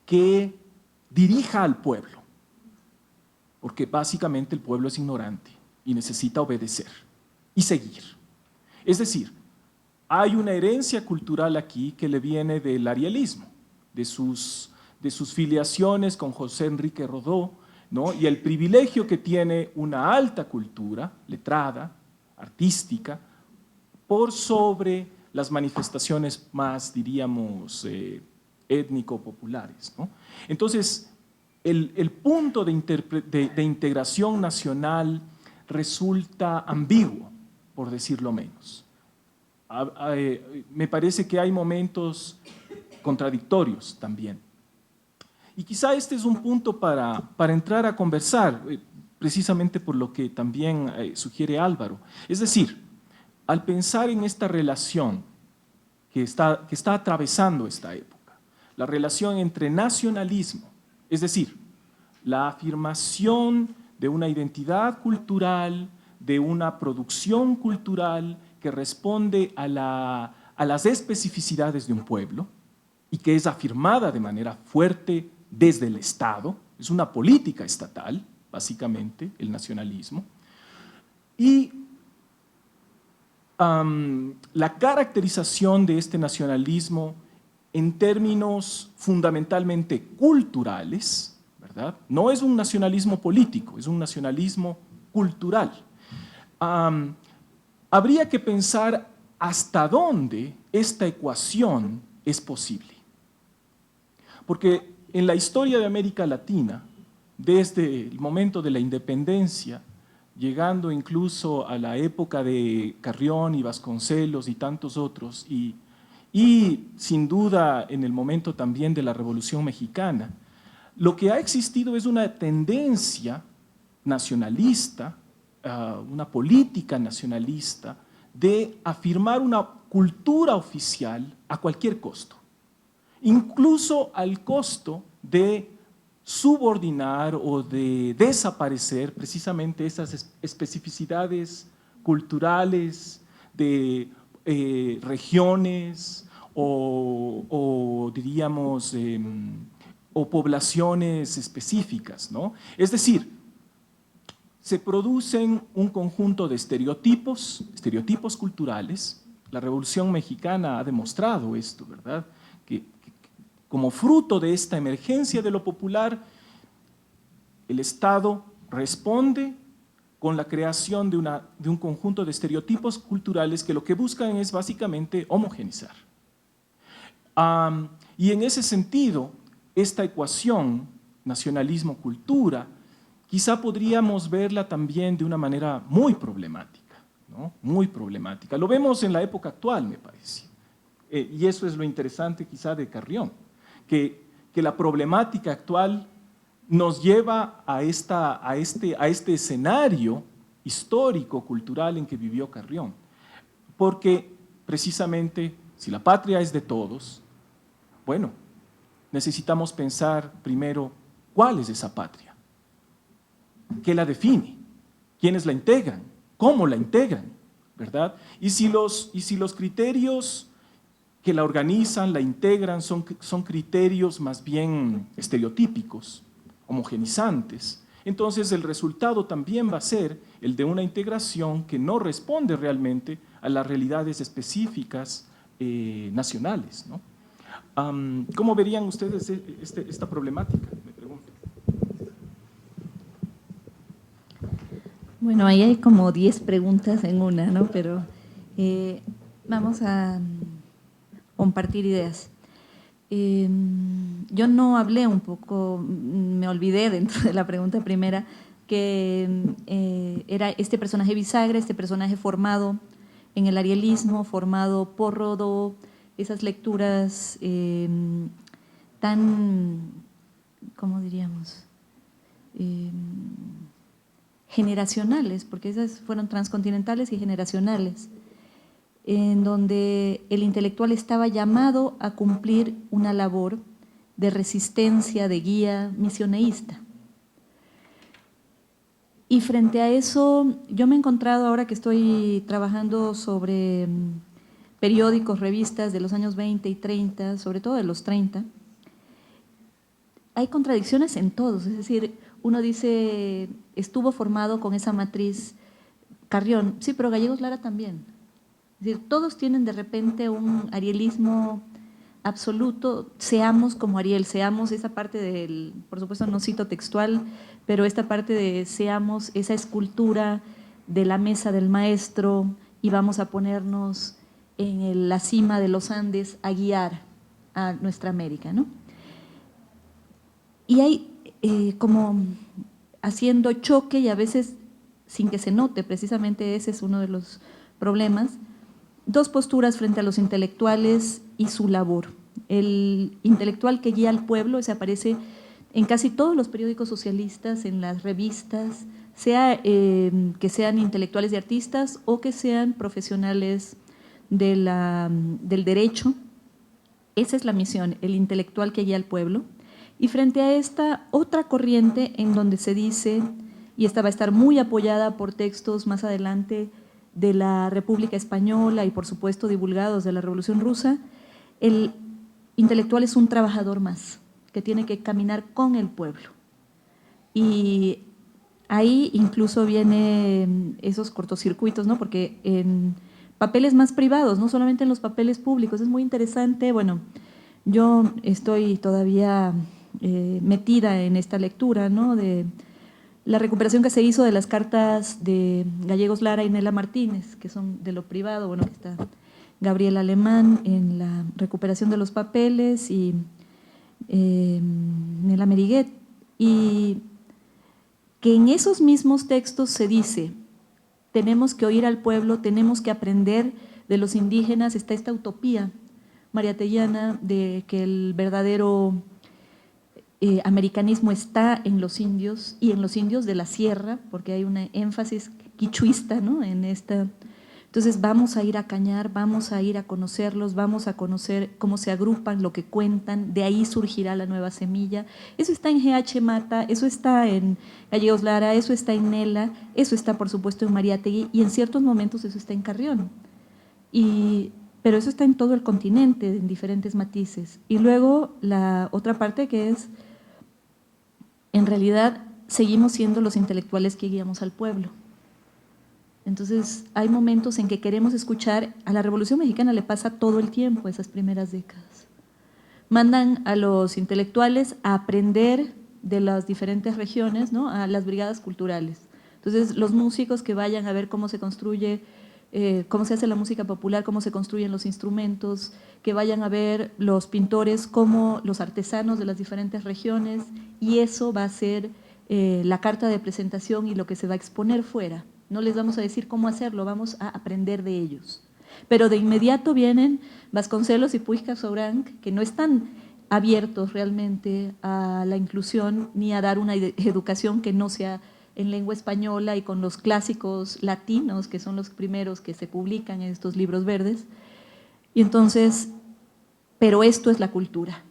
Speaker 1: que dirija al pueblo, porque básicamente el pueblo es ignorante y necesita obedecer y seguir. Es decir, hay una herencia cultural aquí que le viene del arialismo, de sus filiaciones con José Enrique Rodó, ¿no? Y el privilegio que tiene una alta cultura, letrada, artística, por sobre las manifestaciones más, diríamos, étnico-populares, ¿no? Entonces, el punto de integración nacional resulta ambiguo, por decirlo menos. Me parece que hay momentos contradictorios también. Y quizá este es un punto para entrar a conversar, precisamente por lo que también sugiere Álvaro. Es decir, al pensar en esta relación que está atravesando esta época, la relación entre nacionalismo, es decir, la afirmación de una identidad cultural, de una producción cultural que responde a las especificidades de un pueblo y que es afirmada de manera fuerte desde el Estado, es una política estatal, básicamente, el nacionalismo, y la caracterización de este nacionalismo en términos fundamentalmente culturales, ¿verdad? No es un nacionalismo político, es un nacionalismo cultural. Habría que pensar hasta dónde esta ecuación es posible. Porque en la historia de América Latina, desde el momento de la independencia, llegando incluso a la época de Carrión y Vasconcelos y tantos otros, y sin duda en el momento también de la Revolución Mexicana, lo que ha existido es una tendencia nacionalista, una política nacionalista de afirmar una cultura oficial a cualquier costo, incluso al costo de subordinar o de desaparecer precisamente esas especificidades culturales de regiones o diríamos, o poblaciones específicas, ¿no? Es decir, se producen un conjunto de estereotipos culturales. La Revolución Mexicana ha demostrado esto, ¿verdad? Que como fruto de esta emergencia de lo popular, el Estado responde con la creación de un conjunto de estereotipos culturales que lo que buscan es básicamente homogeneizar. Y en ese sentido, esta ecuación, nacionalismo-cultura, quizá podríamos verla también de una manera muy problemática, ¿no? Muy problemática. Lo vemos en la época actual, me parece. Y eso es lo interesante quizá de Carrión, que la problemática actual nos lleva a este escenario histórico, cultural en que vivió Carrión. Porque precisamente, si la patria es de todos, bueno, necesitamos pensar primero cuál es esa patria, qué la define, quiénes la integran, cómo la integran, ¿verdad? Y si los criterios que la organizan, la integran, son criterios más bien estereotípicos, homogenizantes, entonces el resultado también va a ser el de una integración que no responde realmente a las realidades específicas nacionales, ¿no? ¿Cómo verían ustedes esta problemática? Me pregunto.
Speaker 2: Bueno, ahí hay como 10 preguntas en una, ¿no? Pero vamos a compartir ideas. Yo no hablé un poco, me olvidé dentro de la pregunta primera, que era este personaje bisagra, este personaje formado en el arielismo, formado por Rodó, esas lecturas tan, ¿cómo diríamos?, generacionales, porque esas fueron transcontinentales y generacionales, en donde el intelectual estaba llamado a cumplir una labor de resistencia, de guía misioneísta. Y frente a eso, yo me he encontrado ahora que estoy trabajando sobre periódicos, revistas de los años 20 y 30, sobre todo de los 30, hay contradicciones en todos, es decir, uno dice, estuvo formado con esa matriz Carrión, sí, pero Gallegos Lara también. Es decir, todos tienen de repente un arielismo absoluto, seamos como Ariel, seamos esa parte del, por supuesto no cito textual, pero esta parte de seamos esa escultura de la mesa del maestro y vamos a ponernos en la cima de los Andes a guiar a nuestra América, ¿no? Y hay como haciendo choque y a veces sin que se note, precisamente ese es uno de los problemas, dos posturas frente a los intelectuales y su labor. El intelectual que guía al pueblo, ese aparece en casi todos los periódicos socialistas, en las revistas, sea que sean intelectuales y artistas o que sean profesionales del derecho. Esa es la misión, el intelectual que guía al pueblo. Y frente a esta otra corriente en donde se dice, y esta va a estar muy apoyada por textos más adelante de la República Española y por supuesto divulgados de la Revolución Rusa, el intelectual es un trabajador más, que tiene que caminar con el pueblo. Y ahí incluso vienen esos cortocircuitos, ¿no? Porque en papeles más privados, no solamente en los papeles públicos, es muy interesante. Bueno, yo estoy todavía metida en esta lectura, ¿no? De la recuperación que se hizo de las cartas de Gallegos Lara y Nela Martínez, que son de lo privado, bueno, que está Gabriel Alemán en la recuperación de los papeles y Nela Meriguet, y que en esos mismos textos se dice, tenemos que oír al pueblo, tenemos que aprender de los indígenas, está esta utopía mariatellana de que el verdadero americanismo está en los indios y en los indios de la sierra, porque hay un énfasis quichuista, ¿no? En esta. Entonces vamos a ir a cañar, vamos a ir a conocerlos, vamos a conocer cómo se agrupan, lo que cuentan, de ahí surgirá la nueva semilla. Eso está en G.H. Mata, eso está en Gallegos Lara, eso está en Nela, eso está por supuesto en Mariátegui y en ciertos momentos eso está en Carrión. Pero eso está en todo el continente, en diferentes matices. Y luego la otra parte que es, en realidad seguimos siendo los intelectuales que guiamos al pueblo. Entonces hay momentos en que queremos escuchar, a la Revolución Mexicana le pasa todo el tiempo, esas primeras décadas. Mandan a los intelectuales a aprender de las diferentes regiones, ¿no? A las brigadas culturales. Entonces los músicos que vayan a ver cómo se construye, cómo se hace la música popular, cómo se construyen los instrumentos, que vayan a ver los pintores, cómo los artesanos de las diferentes regiones, y eso va a ser la carta de presentación y lo que se va a exponer fuera. No les vamos a decir cómo hacerlo, vamos a aprender de ellos. Pero de inmediato vienen Vasconcelos y Puig Casaubon, que no están abiertos realmente a la inclusión ni a dar una educación que no sea en lengua española y con los clásicos latinos, que son los primeros que se publican en estos libros verdes. Y entonces, pero esto es la cultura,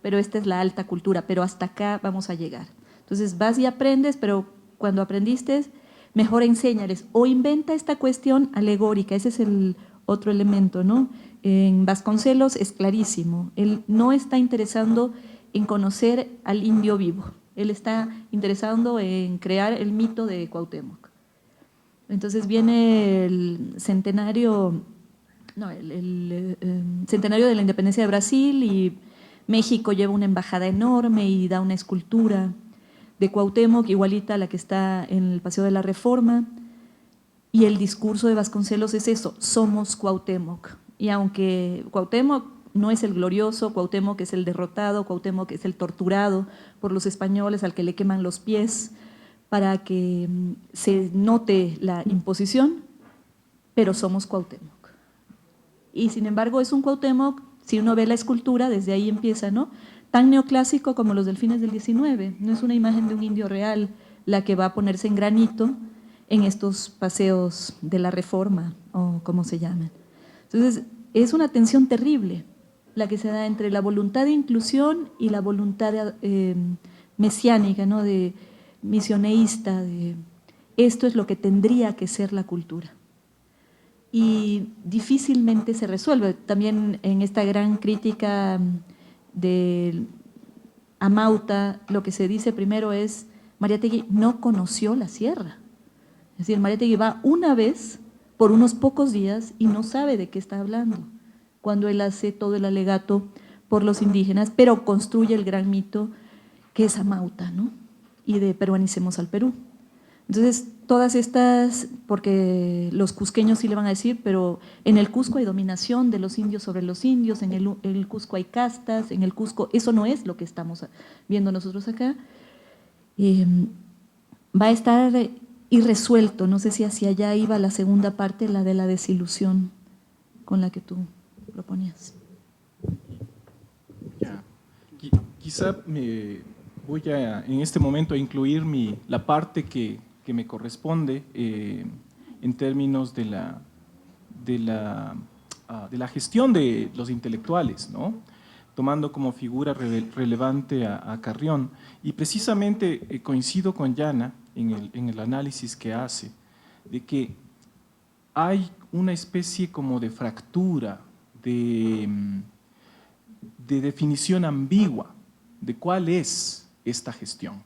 Speaker 2: pero esta es la alta cultura, pero hasta acá vamos a llegar. Entonces vas y aprendes, pero cuando aprendiste, mejor enséñales o inventa esta cuestión alegórica, ese es el otro elemento, ¿no? En Vasconcelos es clarísimo, él no está interesando en conocer al indio vivo, él está interesado en crear el mito de Cuauhtémoc. Entonces viene el centenario, el centenario de la independencia de Brasil y México lleva una embajada enorme y da una escultura de Cuauhtémoc, igualita a la que está en el Paseo de la Reforma, y el discurso de Vasconcelos es eso, somos Cuauhtémoc. Y aunque Cuauhtémoc no es el glorioso, Cuauhtémoc es el derrotado, Cuauhtémoc es el torturado por los españoles al que le queman los pies para que se note la imposición, pero somos Cuauhtémoc. Y sin embargo es un Cuauhtémoc, si uno ve la escultura, desde ahí empieza, ¿no? Tan neoclásico como los delfines del 19, no es una imagen de un indio real la que va a ponerse en granito en estos paseos de la Reforma o como se llaman. Entonces es una tensión terrible la que se da entre la voluntad de inclusión y la voluntad mesiánica, ¿no? De misioneísta, de esto es lo que tendría que ser la cultura. Y difícilmente se resuelve. También en esta gran crítica de Amauta, lo que se dice primero es, Mariátegui no conoció la sierra. Es decir, Mariátegui va una vez por unos pocos días y no sabe de qué está hablando, cuando él hace todo el alegato por los indígenas, pero construye el gran mito que es Amauta, ¿no? Y de peruanicemos al Perú. Entonces, todas estas, porque los cusqueños sí le van a decir, pero en el Cusco hay dominación de los indios sobre los indios, en el Cusco hay castas, en el Cusco, eso no es lo que estamos viendo nosotros acá. Va a estar irresuelto. No sé si hacia allá iba la segunda parte, la de la desilusión con la que tú proponías.
Speaker 1: Ya. Quizá me voy en este momento a incluir la parte que me corresponde en términos de la gestión de los intelectuales, ¿no? Tomando como figura relevante a Carrión. Y precisamente coincido con Yana en el análisis que hace, de que hay una especie como de fractura, de definición ambigua de cuál es esta gestión.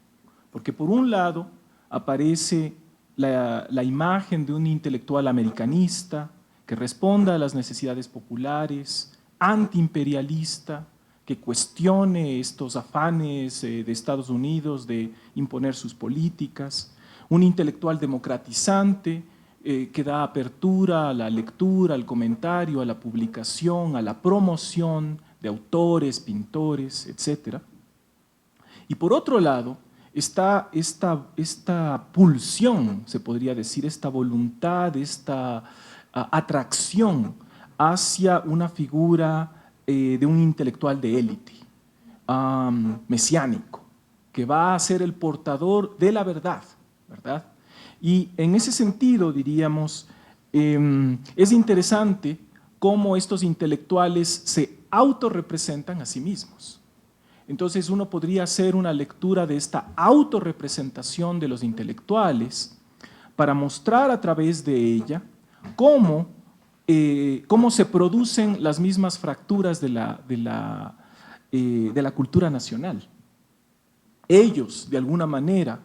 Speaker 1: Porque por un lado aparece la imagen de un intelectual americanista que responda a las necesidades populares, antiimperialista, que cuestione estos afanes de Estados Unidos de imponer sus políticas, un intelectual democratizante que da apertura a la lectura, al comentario, a la publicación, a la promoción de autores, pintores, etc. Y por otro lado, está esta pulsión, se podría decir, esta voluntad, esta atracción hacia una figura de un intelectual de élite, mesiánico, que va a ser el portador de la verdad, ¿verdad? Y en ese sentido, diríamos, es interesante cómo estos intelectuales se autorrepresentan a sí mismos. Entonces uno podría hacer una lectura de esta autorrepresentación de los intelectuales para mostrar a través de ella cómo se producen las mismas fracturas de la cultura nacional. Ellos, de alguna manera,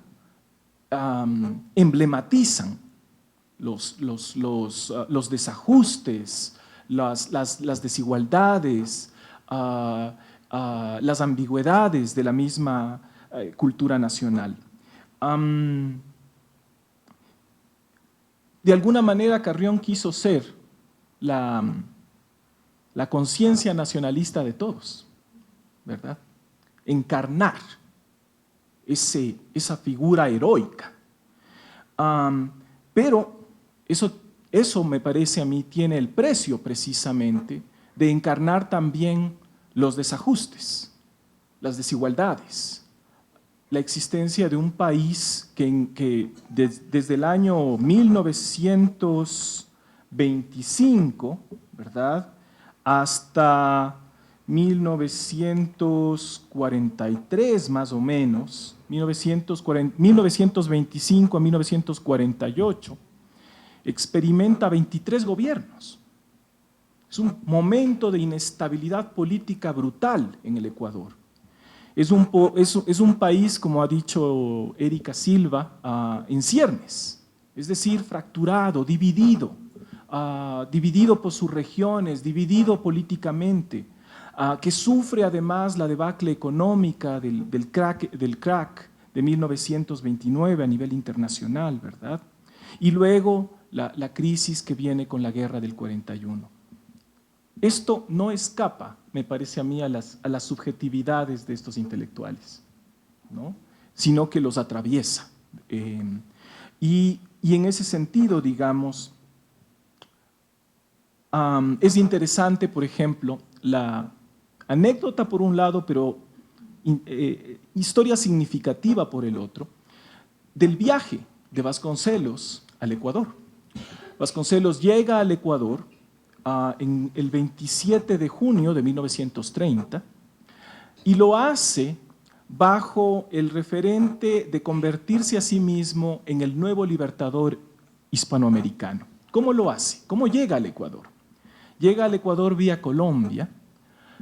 Speaker 1: emblematizan los desajustes, las desigualdades, las ambigüedades de la misma cultura nacional. De alguna manera Carrión quiso ser la conciencia nacionalista de todos, ¿verdad? Encarnar esa figura heroica. Pero eso me parece a mí tiene el precio precisamente de encarnar también los desajustes, las desigualdades, la existencia de un país que desde el año 1925, ¿verdad?, hasta 1943 más o menos, 1925 a 1948, experimenta 23 gobiernos. Es un momento de inestabilidad política brutal en el Ecuador. Es un país, como ha dicho Erika Silva, en ciernes, es decir, fracturado, dividido por sus regiones, dividido políticamente, que sufre además la debacle económica del crack de 1929 a nivel internacional, ¿verdad? Y luego la crisis que viene con la guerra del 41. Esto no escapa, me parece a mí, a las subjetividades de estos intelectuales, ¿no?, sino que los atraviesa. Y en ese sentido, digamos, es interesante, por ejemplo, la anécdota por un lado, pero historia significativa por el otro, del viaje de Vasconcelos al Ecuador. Vasconcelos llega al Ecuador en el 27 de junio de 1930 y lo hace bajo el referente de convertirse a sí mismo en el nuevo libertador hispanoamericano. ¿Cómo lo hace? ¿Cómo llega al Ecuador? Llega al Ecuador vía Colombia,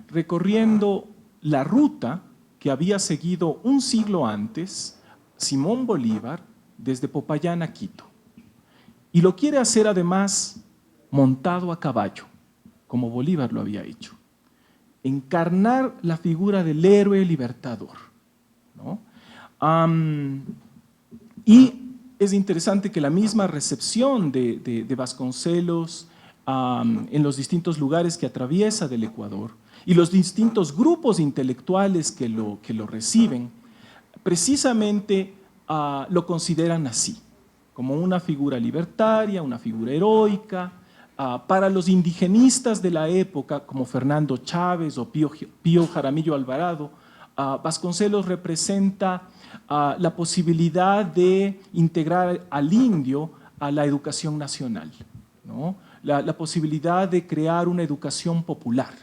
Speaker 1: recorriendo la ruta que había seguido un siglo antes Simón Bolívar desde Popayán a Quito. Y lo quiere hacer además montado a caballo, como Bolívar lo había hecho. Encarnar la figura del héroe libertador, ¿no? Y es interesante que la misma recepción de Vasconcelos en los distintos lugares que atraviesa del Ecuador y los distintos grupos intelectuales que lo reciben, precisamente lo consideran así, como una figura libertaria, una figura heroica. Para los indigenistas de la época, como Fernando Chávez o Pío Jaramillo Alvarado, Vasconcelos representa la posibilidad de integrar al indio a la educación nacional, ¿no? La posibilidad de crear una educación popular.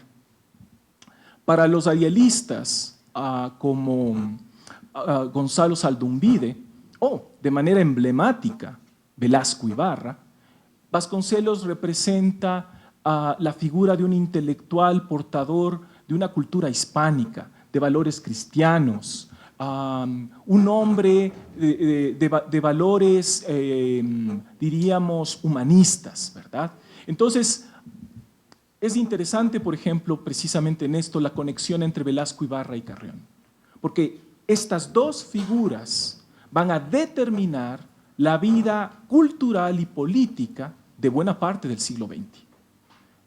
Speaker 1: Para los arielistas, como Gonzalo Saldumbide, o de manera emblemática, Velasco Ibarra, Vasconcelos representa la figura de un intelectual portador de una cultura hispánica, de valores cristianos, un hombre de valores, diríamos, humanistas, ¿verdad? Entonces, es interesante, por ejemplo, precisamente en esto, la conexión entre Velasco Ibarra y Carrión, porque estas dos figuras van a determinar la vida cultural y política de buena parte del siglo XX.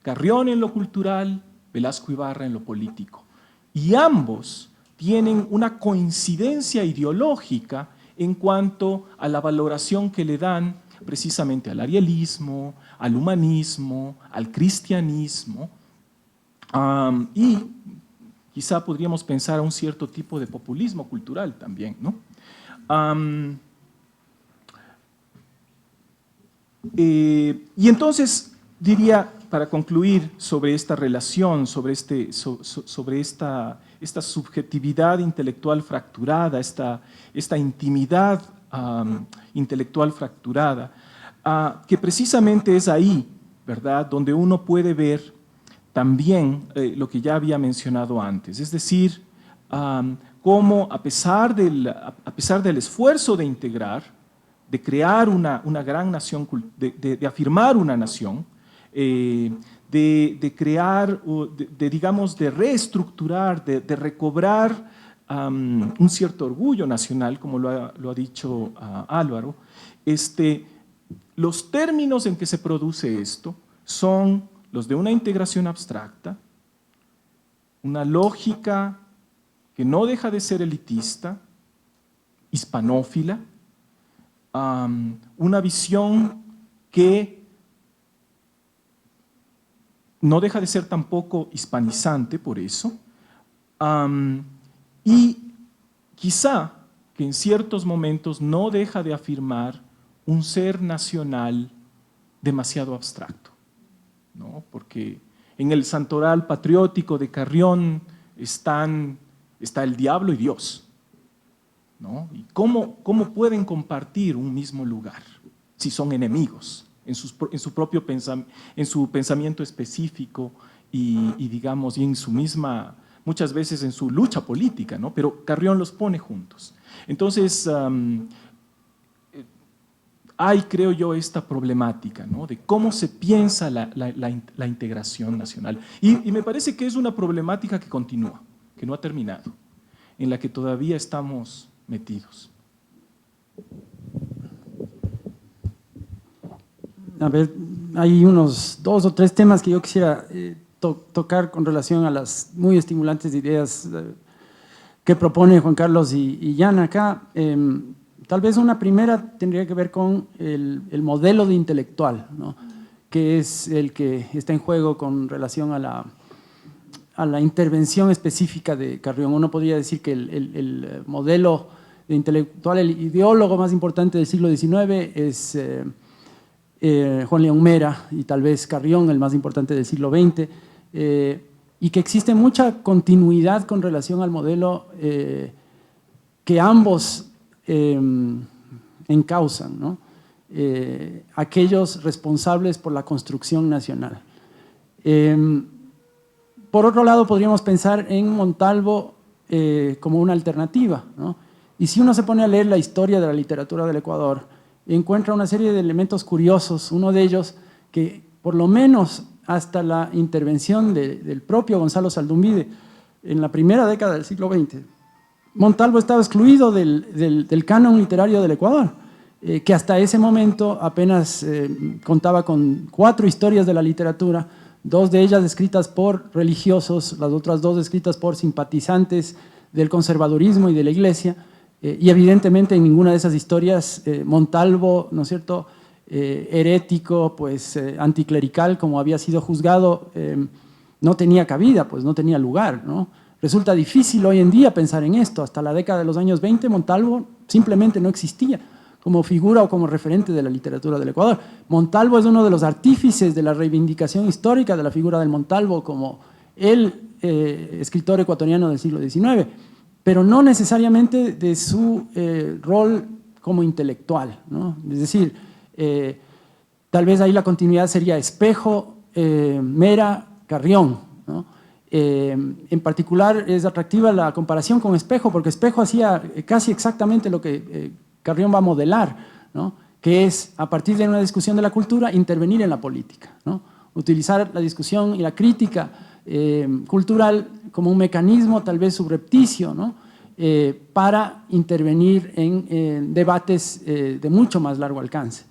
Speaker 1: Carrión en lo cultural, Velasco Ibarra en lo político. Y ambos tienen una coincidencia ideológica en cuanto a la valoración que le dan precisamente al arielismo, al humanismo, al cristianismo, y quizá podríamos pensar a un cierto tipo de populismo cultural también, ¿no? Y entonces diría, para concluir sobre esta relación, sobre esta subjetividad intelectual fracturada, esta intimidad intelectual fracturada, que precisamente es ahí, ¿verdad?, donde uno puede ver también lo que ya había mencionado antes, es decir, cómo a pesar del esfuerzo de integrar, de crear una gran nación, de afirmar una nación, de crear, digamos, de reestructurar, de recobrar un cierto orgullo nacional, como lo ha dicho Álvaro, los términos en que se produce esto son los de una integración abstracta, una lógica que no deja de ser elitista, hispanófila, una visión que no deja de ser tampoco hispanizante por eso, y quizá que en ciertos momentos no deja de afirmar un ser nacional demasiado abstracto, ¿no? Porque en el santoral patriótico de Carrión está el diablo y Dios, ¿no? ¿Y cómo pueden compartir un mismo lugar si son enemigos en su propio pensamiento específico y digamos, y en su misma, muchas veces en su lucha política, ¿no? Pero Carrión los pone juntos. Entonces, hay, creo yo, esta problemática, ¿no?, de cómo se piensa la integración nacional. Y me parece que es una problemática que continúa, que no ha terminado, en la que todavía estamos metidos.
Speaker 4: A ver, hay unos 2 o 3 temas que yo quisiera tocar con relación a las muy estimulantes ideas que propone Juan Carlos y Jan acá. Tal vez una primera tendría que ver con el modelo de intelectual, ¿no?, que es el que está en juego con relación a la intervención específica de Carrión. Uno podría decir que el modelo de intelectual, el ideólogo más importante del siglo XIX es Juan León Mera, y tal vez Carrión, el más importante del siglo XX, y que existe mucha continuidad con relación al modelo que ambos encausan, ¿no?, aquellos responsables por la construcción nacional. Por otro lado, podríamos pensar en Montalvo como una alternativa, ¿no? Y si uno se pone a leer la historia de la literatura del Ecuador, encuentra una serie de elementos curiosos, uno de ellos que por lo menos hasta la intervención del propio Gonzalo Saldumbide en la primera década del siglo XX, Montalvo estaba excluido del canon literario del Ecuador, que hasta ese momento apenas contaba con 4 historias de la literatura, 2 de ellas escritas por religiosos, las otras 2 escritas por simpatizantes del conservadurismo y de la Iglesia, Y evidentemente en ninguna de esas historias Montalvo, ¿no es cierto?, herético, pues anticlerical, como había sido juzgado, no tenía cabida, pues no tenía lugar, ¿no? Resulta difícil hoy en día pensar en esto. Hasta la década de los años 20 Montalvo simplemente no existía como figura o como referente de la literatura del Ecuador. Montalvo es uno de los artífices de la reivindicación histórica de la figura del Montalvo como el escritor ecuatoriano del siglo XIX, pero no necesariamente de su rol como intelectual, ¿no? Es decir, tal vez ahí la continuidad sería Espejo, Mera, Carrión, ¿no? En particular es atractiva la comparación con Espejo, porque Espejo hacía casi exactamente lo que Carrión va a modelar, ¿no? Que es, a partir de una discusión de la cultura, intervenir en la política, ¿no? Utilizar la discusión y la crítica cultural como un mecanismo tal vez subrepticio, ¿no? Para intervenir en debates de mucho más largo alcance.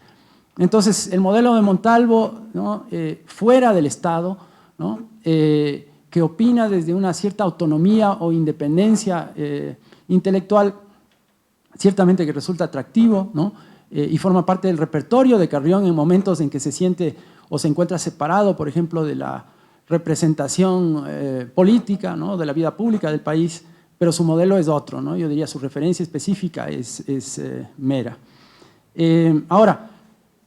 Speaker 4: Entonces, el modelo de Montalvo, ¿no?, fuera del Estado, ¿no?, que opina desde una cierta autonomía o independencia intelectual, ciertamente que resulta atractivo, ¿no?, y forma parte del repertorio de Carrión en momentos en que se siente o se encuentra separado, por ejemplo, de la representación política, ¿no?, de la vida pública del país, pero su modelo es otro, ¿no? Yo diría su referencia específica es Mera. Ahora,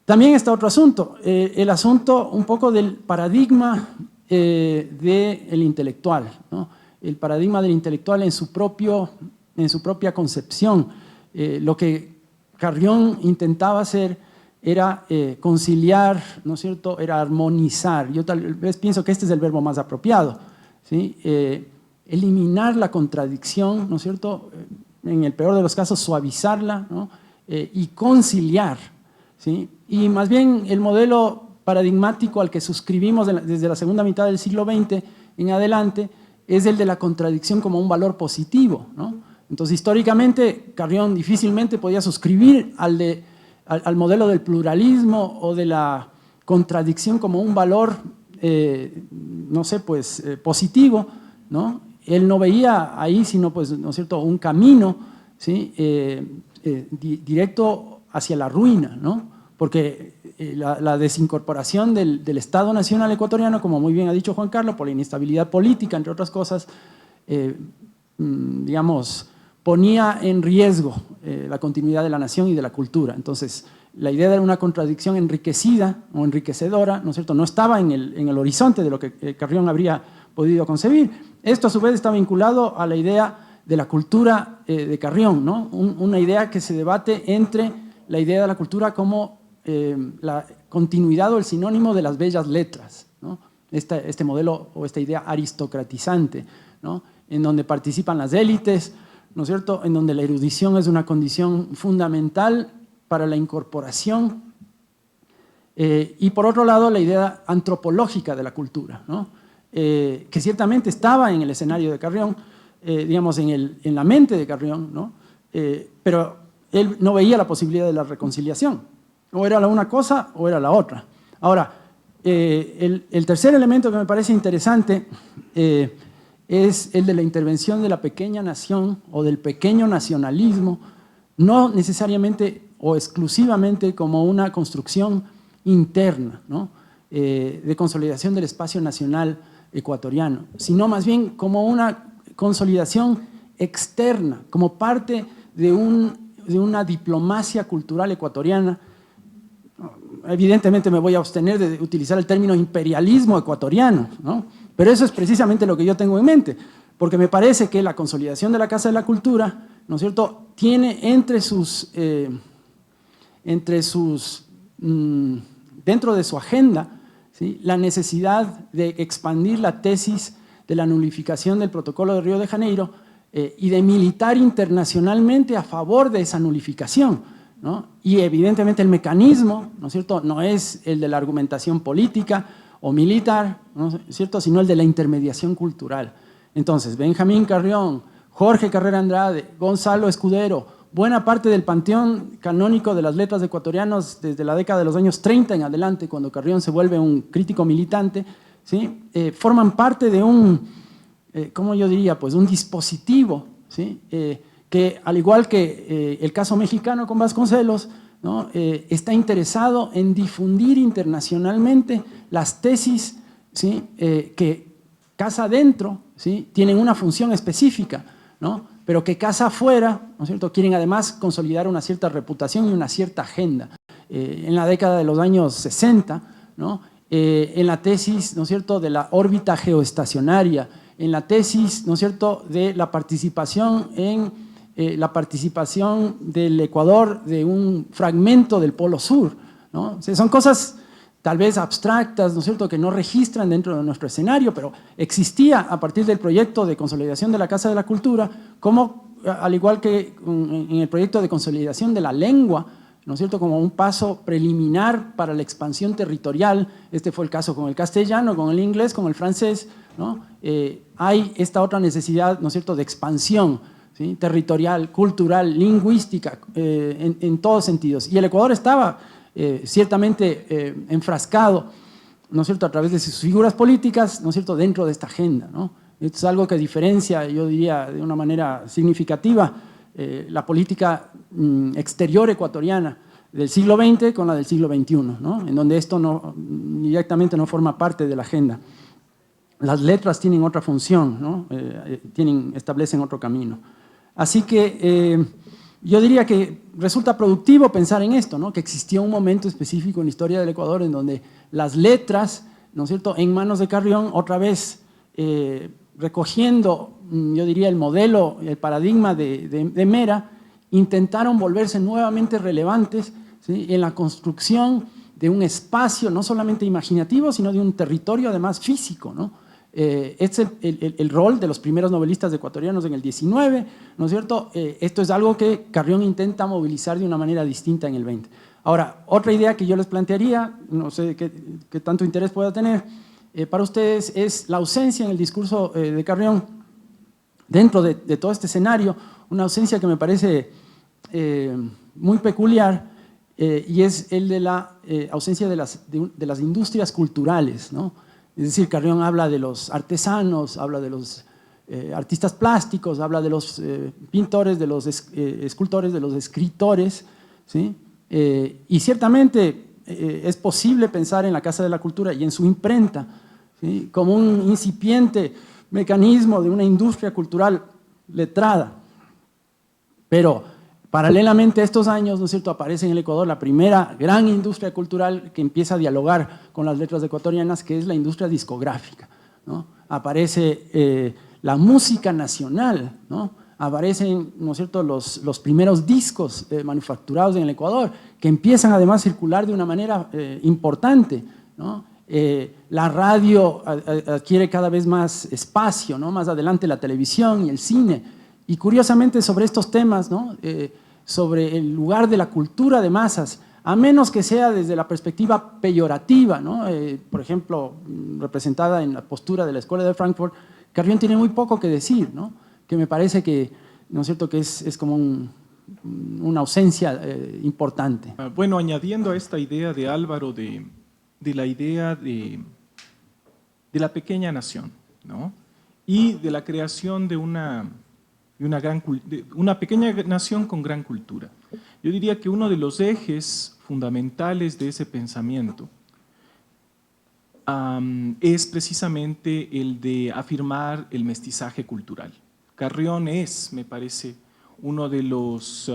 Speaker 4: también está otro asunto, el asunto un poco del paradigma del intelectual, ¿no? El paradigma del intelectual en su propia concepción. Lo que Carrión intentaba hacer era conciliar, ¿no es cierto?, era armonizar. Yo tal vez pienso que este es el verbo más apropiado, ¿sí? Eliminar la contradicción, ¿no es cierto?, en el peor de los casos suavizarla, ¿no?, y conciliar, ¿sí? Y más bien el modelo paradigmático al que suscribimos desde la segunda mitad del siglo XX en adelante es el de la contradicción como un valor positivo, ¿no? Entonces, históricamente, Carrión difícilmente podía suscribir al modelo del pluralismo o de la contradicción como un valor, no sé, pues positivo, ¿no? Él no veía ahí sino, pues, ¿no es cierto?, un camino, ¿sí?, directo hacia la ruina, ¿no? Porque la desincorporación del Estado Nacional ecuatoriano, como muy bien ha dicho Juan Carlos, por la inestabilidad política, entre otras cosas, digamos, ponía en riesgo la continuidad de la nación y de la cultura. Entonces, la idea de una contradicción enriquecida o enriquecedora, ¿no es cierto?, no estaba en el horizonte de lo que Carrión habría podido concebir. Esto, a su vez, está vinculado a la idea de la cultura de Carrión, ¿no? Una idea que se debate entre la idea de la cultura como la continuidad o el sinónimo de las bellas letras, ¿no? Este modelo o esta idea aristocratizante, ¿no?, en donde participan las élites, ¿no es cierto?, en donde la erudición es una condición fundamental para la incorporación, y por otro lado la idea antropológica de la cultura, ¿no?, que ciertamente estaba en el escenario de Carrión, digamos en la mente de Carrión, ¿no?, pero él no veía la posibilidad de la reconciliación. O era la una cosa o era la otra. Ahora, el tercer elemento que me parece interesante es el de la intervención de la pequeña nación o del pequeño nacionalismo, no necesariamente o exclusivamente como una construcción interna, ¿no?, de consolidación del espacio nacional ecuatoriano, sino más bien como una consolidación externa, como parte de una diplomacia cultural ecuatoriana. Evidentemente me voy a abstener de utilizar el término imperialismo ecuatoriano, ¿no?, pero eso es precisamente lo que yo tengo en mente, porque me parece que la consolidación de la Casa de la Cultura, ¿no es cierto?, tiene dentro de su agenda, ¿sí?, la necesidad de expandir la tesis de la nulificación del Protocolo de Río de Janeiro y de militar internacionalmente a favor de esa nulificación, ¿no? Y evidentemente el mecanismo, ¿no es cierto?, no es el de la argumentación política o militar, ¿no es cierto?, sino el de la intermediación cultural. Entonces, Benjamín Carrión, Jorge Carrera Andrade, Gonzalo Escudero, buena parte del panteón canónico de las letras ecuatorianas desde la década de los años 30 en adelante, cuando Carrión se vuelve un crítico militante, ¿sí?, forman parte de ¿cómo yo diría?, pues un dispositivo, ¿sí?, que al igual que el caso mexicano con Vasconcelos, ¿no? Está interesado en difundir internacionalmente las tesis, ¿sí? Que casa adentro, ¿sí? Tienen una función específica, ¿no? Pero que casa afuera, ¿no es cierto? Quieren además consolidar una cierta reputación y una cierta agenda. En la década de los años 60, ¿no? En la tesis, ¿no es cierto?, de la órbita geoestacionaria, en la tesis, ¿no es cierto?, de la participación del Ecuador de un fragmento del Polo Sur, ¿no? O sea, son cosas tal vez abstractas, ¿no es cierto?, que no registran dentro de nuestro escenario, pero existía a partir del proyecto de consolidación de la Casa de la Cultura, como al igual que en el proyecto de consolidación de la lengua, ¿no es cierto?, como un paso preliminar para la expansión territorial. Este fue el caso con el castellano, con el inglés, con el francés, ¿no? Hay esta otra necesidad, ¿no es cierto?, de expansión, ¿sí?, territorial, cultural, lingüística, en todos sentidos. Y el Ecuador estaba ciertamente enfrascado, ¿no es cierto?, a través de sus figuras políticas, ¿no es cierto?, dentro de esta agenda, ¿no? Esto es algo que diferencia, yo diría, de una manera significativa, la política exterior ecuatoriana del siglo XX con la del siglo XXI, ¿no? En donde esto directamente no forma parte de la agenda. Las letras tienen otra función, ¿no? Establecen otro camino. Así que yo diría que resulta productivo pensar en esto, ¿no? Que existió un momento específico en la historia del Ecuador en donde las letras, ¿no es cierto?, en manos de Carrión, otra vez recogiendo, yo diría, el modelo, el paradigma de Mera, intentaron volverse nuevamente relevantes, ¿sí?, en la construcción de un espacio no solamente imaginativo, sino de un territorio además físico, ¿no? Este es el rol de los primeros novelistas ecuatorianos en el 19, ¿no es cierto? Esto es algo que Carrión intenta movilizar de una manera distinta en el 20. Ahora, otra idea que yo les plantearía, no sé qué tanto interés pueda tener, para ustedes, es la ausencia en el discurso de Carrión dentro de todo este escenario, una ausencia que me parece muy peculiar, y es el de la ausencia de las industrias culturales, ¿no? Es decir, Carrión habla de los artesanos, habla de los artistas plásticos, habla de los pintores, de los escultores, de los escritores, ¿sí? Y ciertamente es posible pensar en la Casa de la Cultura y en su imprenta, ¿sí?, como un incipiente mecanismo de una industria cultural letrada. Pero paralelamente a estos años, ¿no es cierto?, aparece en el Ecuador la primera gran industria cultural que empieza a dialogar con las letras ecuatorianas, que es la industria discográfica, ¿no? Aparece la música nacional, ¿no? Aparecen, ¿no es cierto?, los primeros discos manufacturados en el Ecuador, que empiezan además a circular de una manera importante, ¿no? La radio adquiere cada vez más espacio, ¿no? Más adelante la televisión y el cine. Y curiosamente sobre estos temas, ¿no? Sobre el lugar de la cultura de masas, a menos que sea desde la perspectiva peyorativa, ¿no? Por ejemplo, representada en la postura de la Escuela de Frankfurt, Carrión tiene muy poco que decir, ¿no? Que me parece que, ¿no es cierto?, que es como una ausencia importante.
Speaker 1: Bueno, añadiendo a esta idea de Álvaro de la idea de la pequeña nación, ¿no?, y de la creación de una pequeña nación con gran cultura. Yo diría que uno de los ejes fundamentales de ese pensamiento es precisamente el de afirmar el mestizaje cultural. Carrión es, me parece, uno de los,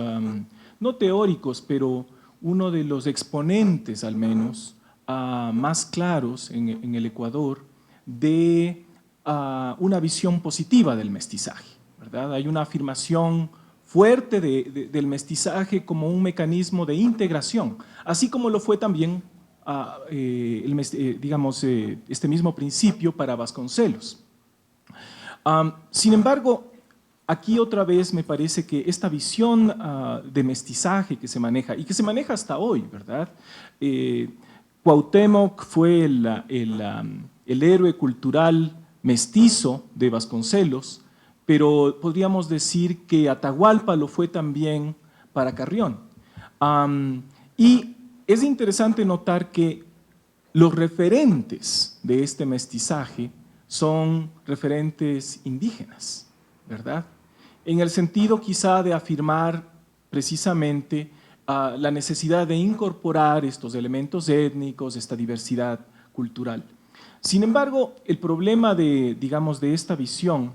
Speaker 1: no teóricos, pero uno de los exponentes al menos más claros en el Ecuador de una visión positiva del mestizaje, ¿verdad? Hay una afirmación fuerte del mestizaje como un mecanismo de integración, así como lo fue también, este mismo principio para Vasconcelos. Sin embargo, aquí otra vez me parece que esta visión de mestizaje que se maneja, y que se maneja hasta hoy, ¿verdad? Cuauhtémoc fue el héroe cultural mestizo de Vasconcelos, pero podríamos decir que Atahualpa lo fue también para Carrión. Y es interesante notar que los referentes de este mestizaje son referentes indígenas, ¿verdad? en el sentido quizá de afirmar precisamente la necesidad de incorporar estos elementos étnicos, esta diversidad cultural. Sin embargo, el problema de, digamos, de esta visión,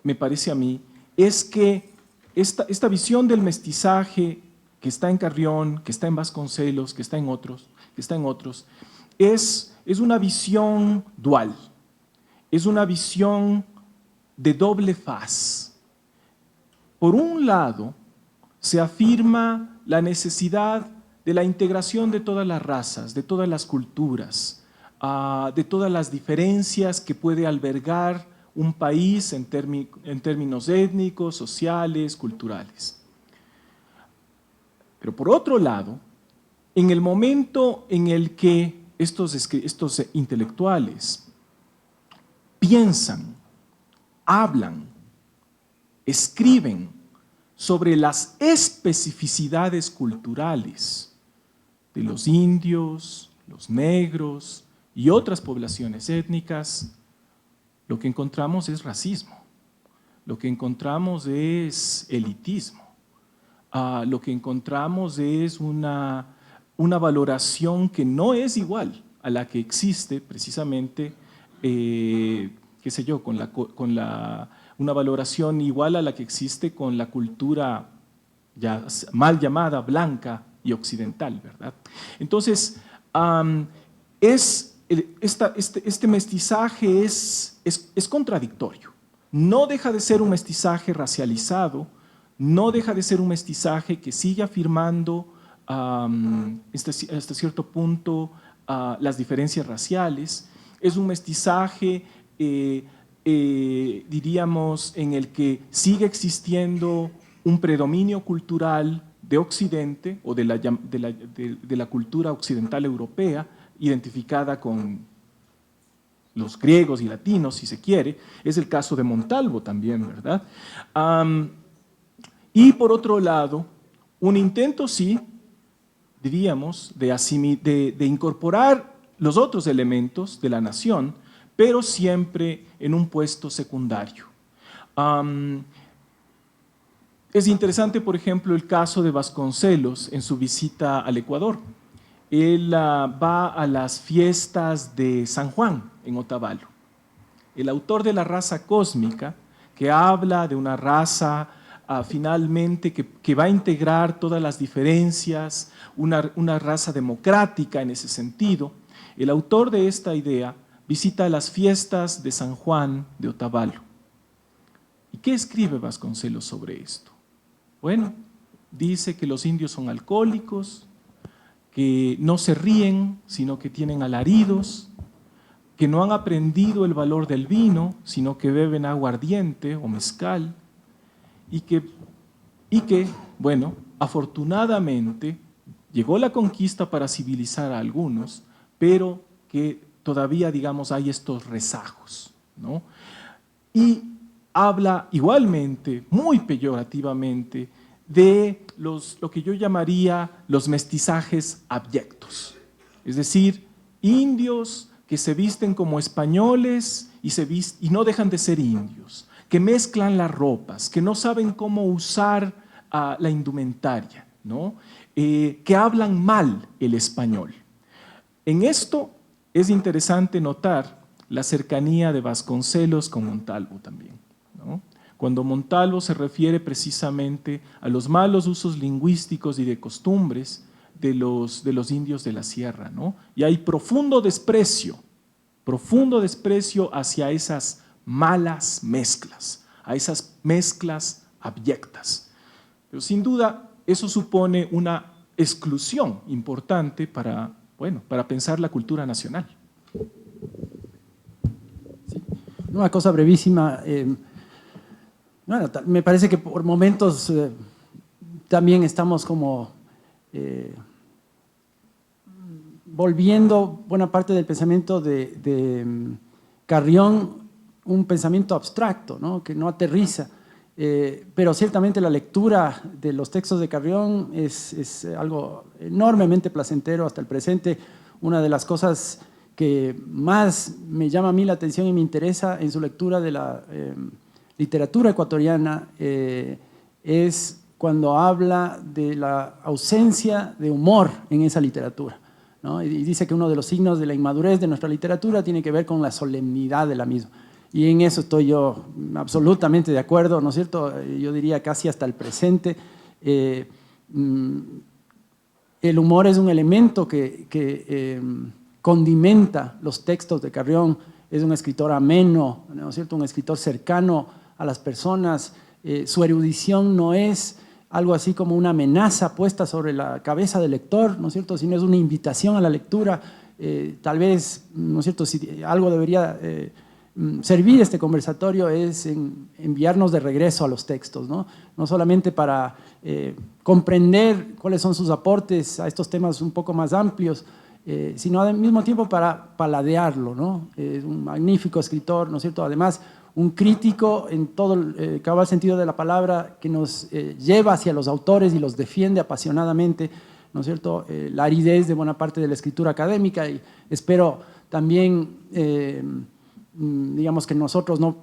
Speaker 1: me parece a mí, es que esta visión del mestizaje que está en Carrión, que está en Vasconcelos, que está en otros, es una visión dual, es una visión de doble faz. Por un lado, se afirma la necesidad de la integración de todas las razas, de todas las culturas, de todas las diferencias que puede albergar un país en términos étnicos, sociales, culturales. Pero por otro lado, en el momento en el que estos intelectuales piensan, hablan, escriben sobre las especificidades culturales de los indios, los negros y otras poblaciones étnicas, lo que encontramos es racismo, lo que encontramos es elitismo, lo que encontramos es una valoración que no es igual a la que existe precisamente, qué sé yo, una valoración igual a la que existe con la cultura ya mal llamada blanca y occidental, ¿verdad? Entonces, este mestizaje es contradictorio. No deja de ser un mestizaje racializado, no deja de ser un mestizaje que sigue afirmando hasta cierto punto las diferencias raciales. Es un mestizaje, diríamos, en el que sigue existiendo un predominio cultural de Occidente o de la cultura occidental europea, identificada con los griegos y latinos, si se quiere. Es el caso de Montalvo también, ¿verdad? Y por otro lado, un intento, sí, diríamos, de incorporar los otros elementos de la nación, pero siempre en un puesto secundario. Es interesante, por ejemplo, el caso de Vasconcelos en su visita al Ecuador. Él va a las fiestas de San Juan en Otavalo. El autor de La raza cósmica, que habla de una raza finalmente que va a integrar todas las diferencias, una raza democrática en ese sentido, el autor de esta idea visita las fiestas de San Juan de Otavalo. ¿Y qué escribe Vasconcelos sobre esto? Bueno, dice que los indios son alcohólicos, que no se ríen, sino que tienen alaridos, que no han aprendido el valor del vino, sino que beben aguardiente o mezcal, y que, bueno, afortunadamente llegó la conquista para civilizar a algunos, pero que todavía, digamos, hay estos rezagos, ¿no? Y habla igualmente, muy peyorativamente, de lo que yo llamaría los mestizajes abyectos, es decir, indios que se visten como españoles y no dejan de ser indios, que mezclan las ropas, que no saben cómo usar la indumentaria, ¿no? Que hablan mal el español. En esto es interesante notar la cercanía de Vasconcelos con Montalvo también, ¿no? Cuando Montalvo se refiere precisamente a los malos usos lingüísticos y de costumbres de los indios de la sierra, ¿no? Y hay profundo desprecio hacia esas malas mezclas, a esas mezclas abyectas. Pero sin duda eso supone una exclusión importante para pensar la cultura nacional.
Speaker 4: Sí. Una cosa brevísima. Bueno, me parece que por momentos también estamos como volviendo buena parte del pensamiento de Carrión, un pensamiento abstracto, ¿no? Que no aterriza. Pero ciertamente la lectura de los textos de Carrión es algo enormemente placentero hasta el presente. Una de las cosas que más me llama a mí la atención y me interesa en su lectura de literatura ecuatoriana es cuando habla de la ausencia de humor en esa literatura, ¿no? Y dice que uno de los signos de la inmadurez de nuestra literatura tiene que ver con la solemnidad de la misma. Y en eso estoy yo absolutamente de acuerdo, ¿no es cierto? Yo diría casi hasta el presente. El humor es un elemento que condimenta los textos de Carrión. Es un escritor ameno, ¿no es cierto? Un escritor cercano a las personas. Su erudición no es algo así como una amenaza puesta sobre la cabeza del lector, ¿no es cierto?, sino es una invitación a la lectura. Tal vez, ¿no es cierto?, si algo debería servir este conversatorio es enviarnos de regreso a los textos, ¿no? No solamente para comprender cuáles son sus aportes a estos temas un poco más amplios, sino al mismo tiempo para paladearlo, ¿no? Es un magnífico escritor, ¿no es cierto?, además un crítico en todo el cabal sentido de la palabra, que nos lleva hacia los autores y los defiende apasionadamente, ¿no es cierto?, la aridez de buena parte de la escritura académica, y espero también, digamos, que nosotros no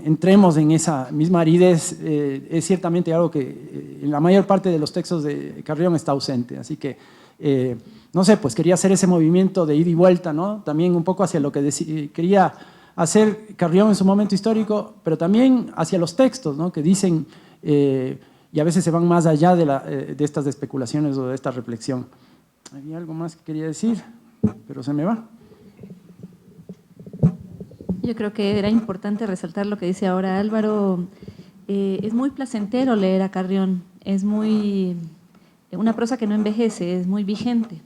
Speaker 4: entremos en esa misma aridez. Es ciertamente algo que en la mayor parte de los textos de Carrión está ausente, así que no sé, pues quería hacer ese movimiento de ida y vuelta, ¿no? También un poco hacia lo que quería hacer Carrión en su momento histórico, pero también hacia los textos, ¿no?, que dicen, y a veces se van más allá de estas especulaciones o de esta reflexión. Había algo más que quería decir, pero se me va.
Speaker 2: Yo creo que era importante resaltar lo que dice ahora Álvaro. Es muy placentero leer a Carrión, es una prosa que no envejece, es muy vigente.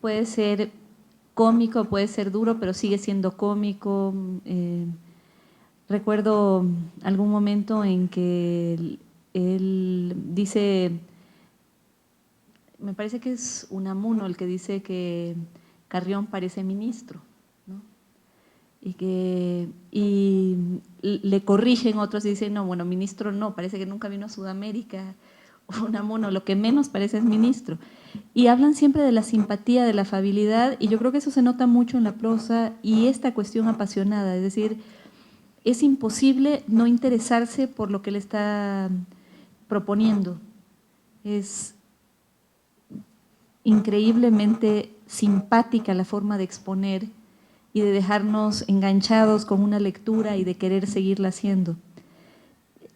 Speaker 2: Puede ser cómico, puede ser duro, pero sigue siendo cómico. Recuerdo algún momento en que él dice, me parece que es Unamuno el que dice que Carrión parece ministro, ¿no? Y le corrigen otros y dicen, no, bueno, ministro no, parece que nunca vino a Sudamérica. Unamuno, lo que menos parece es ministro. Y hablan siempre de la simpatía, de la afabilidad, y yo creo que eso se nota mucho en la prosa y esta cuestión apasionada, es decir, es imposible no interesarse por lo que él está proponiendo. Es increíblemente simpática la forma de exponer y de dejarnos enganchados con una lectura y de querer seguirla haciendo.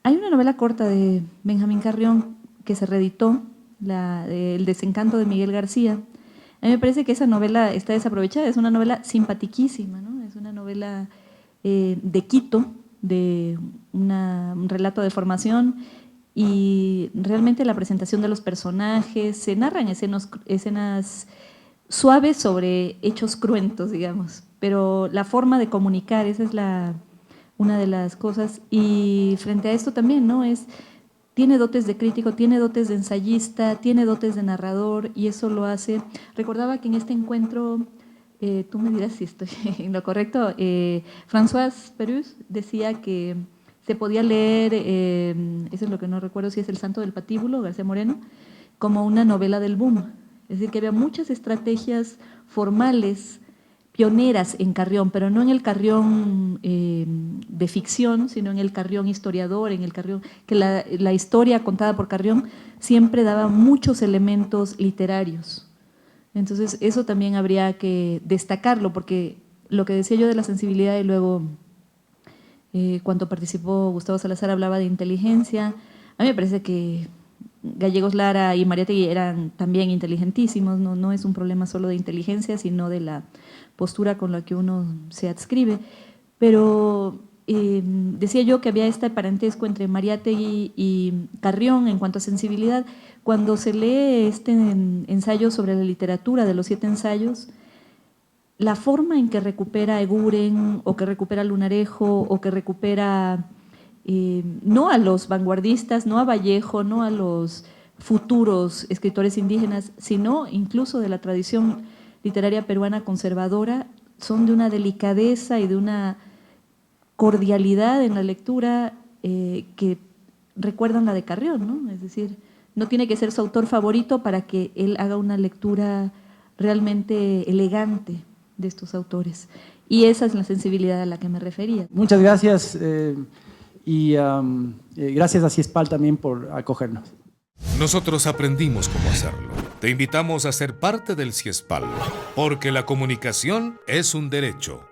Speaker 2: Hay una novela corta de Benjamín Carrión que se reeditó, El desencanto de Miguel García. A mí me parece que esa novela está desaprovechada, es una novela simpatiquísima, ¿no? Es una novela de Quito, de un relato de formación, y realmente la presentación de los personajes, se narran escenas suaves sobre hechos cruentos, digamos, pero la forma de comunicar, esa es una de las cosas, y frente a esto también, ¿no? Tiene dotes de crítico, tiene dotes de ensayista, tiene dotes de narrador, y eso lo hace. Recordaba que en este encuentro, tú me dirás si estoy en lo correcto, François Perus decía que se podía leer, eso es lo que no recuerdo si es El Santo del Patíbulo, García Moreno, como una novela del boom. Es decir, que había muchas estrategias formales, pioneras en Carrión, pero no en el Carrión de ficción, sino en el Carrión historiador, en el Carrión, que la historia contada por Carrión siempre daba muchos elementos literarios. Entonces, eso también habría que destacarlo, porque lo que decía yo de la sensibilidad y luego cuando participó Gustavo Salazar hablaba de inteligencia, a mí me parece que Gallegos Lara y Mariátegui eran también inteligentísimos, no es un problema solo de inteligencia, sino de la postura con la que uno se adscribe. Pero decía yo que había este parentesco entre Mariátegui y Carrión en cuanto a sensibilidad. Cuando se lee este ensayo sobre la literatura de los 7 ensayos, la forma en que recupera Eguren, o que recupera Lunarejo, o que recupera no a los vanguardistas, no a Vallejo, no a los futuros escritores indígenas, sino incluso de la tradición literaria peruana conservadora, son de una delicadeza y de una cordialidad en la lectura que recuerdan la de Carrión, ¿no? Es decir, no tiene que ser su autor favorito para que él haga una lectura realmente elegante de estos autores. Y esa es la sensibilidad a la que me refería.
Speaker 4: Muchas gracias y gracias a CIESPAL también por acogernos.
Speaker 5: Nosotros aprendimos cómo hacerlo. Te invitamos a ser parte del CIESPAL, porque la comunicación es un derecho.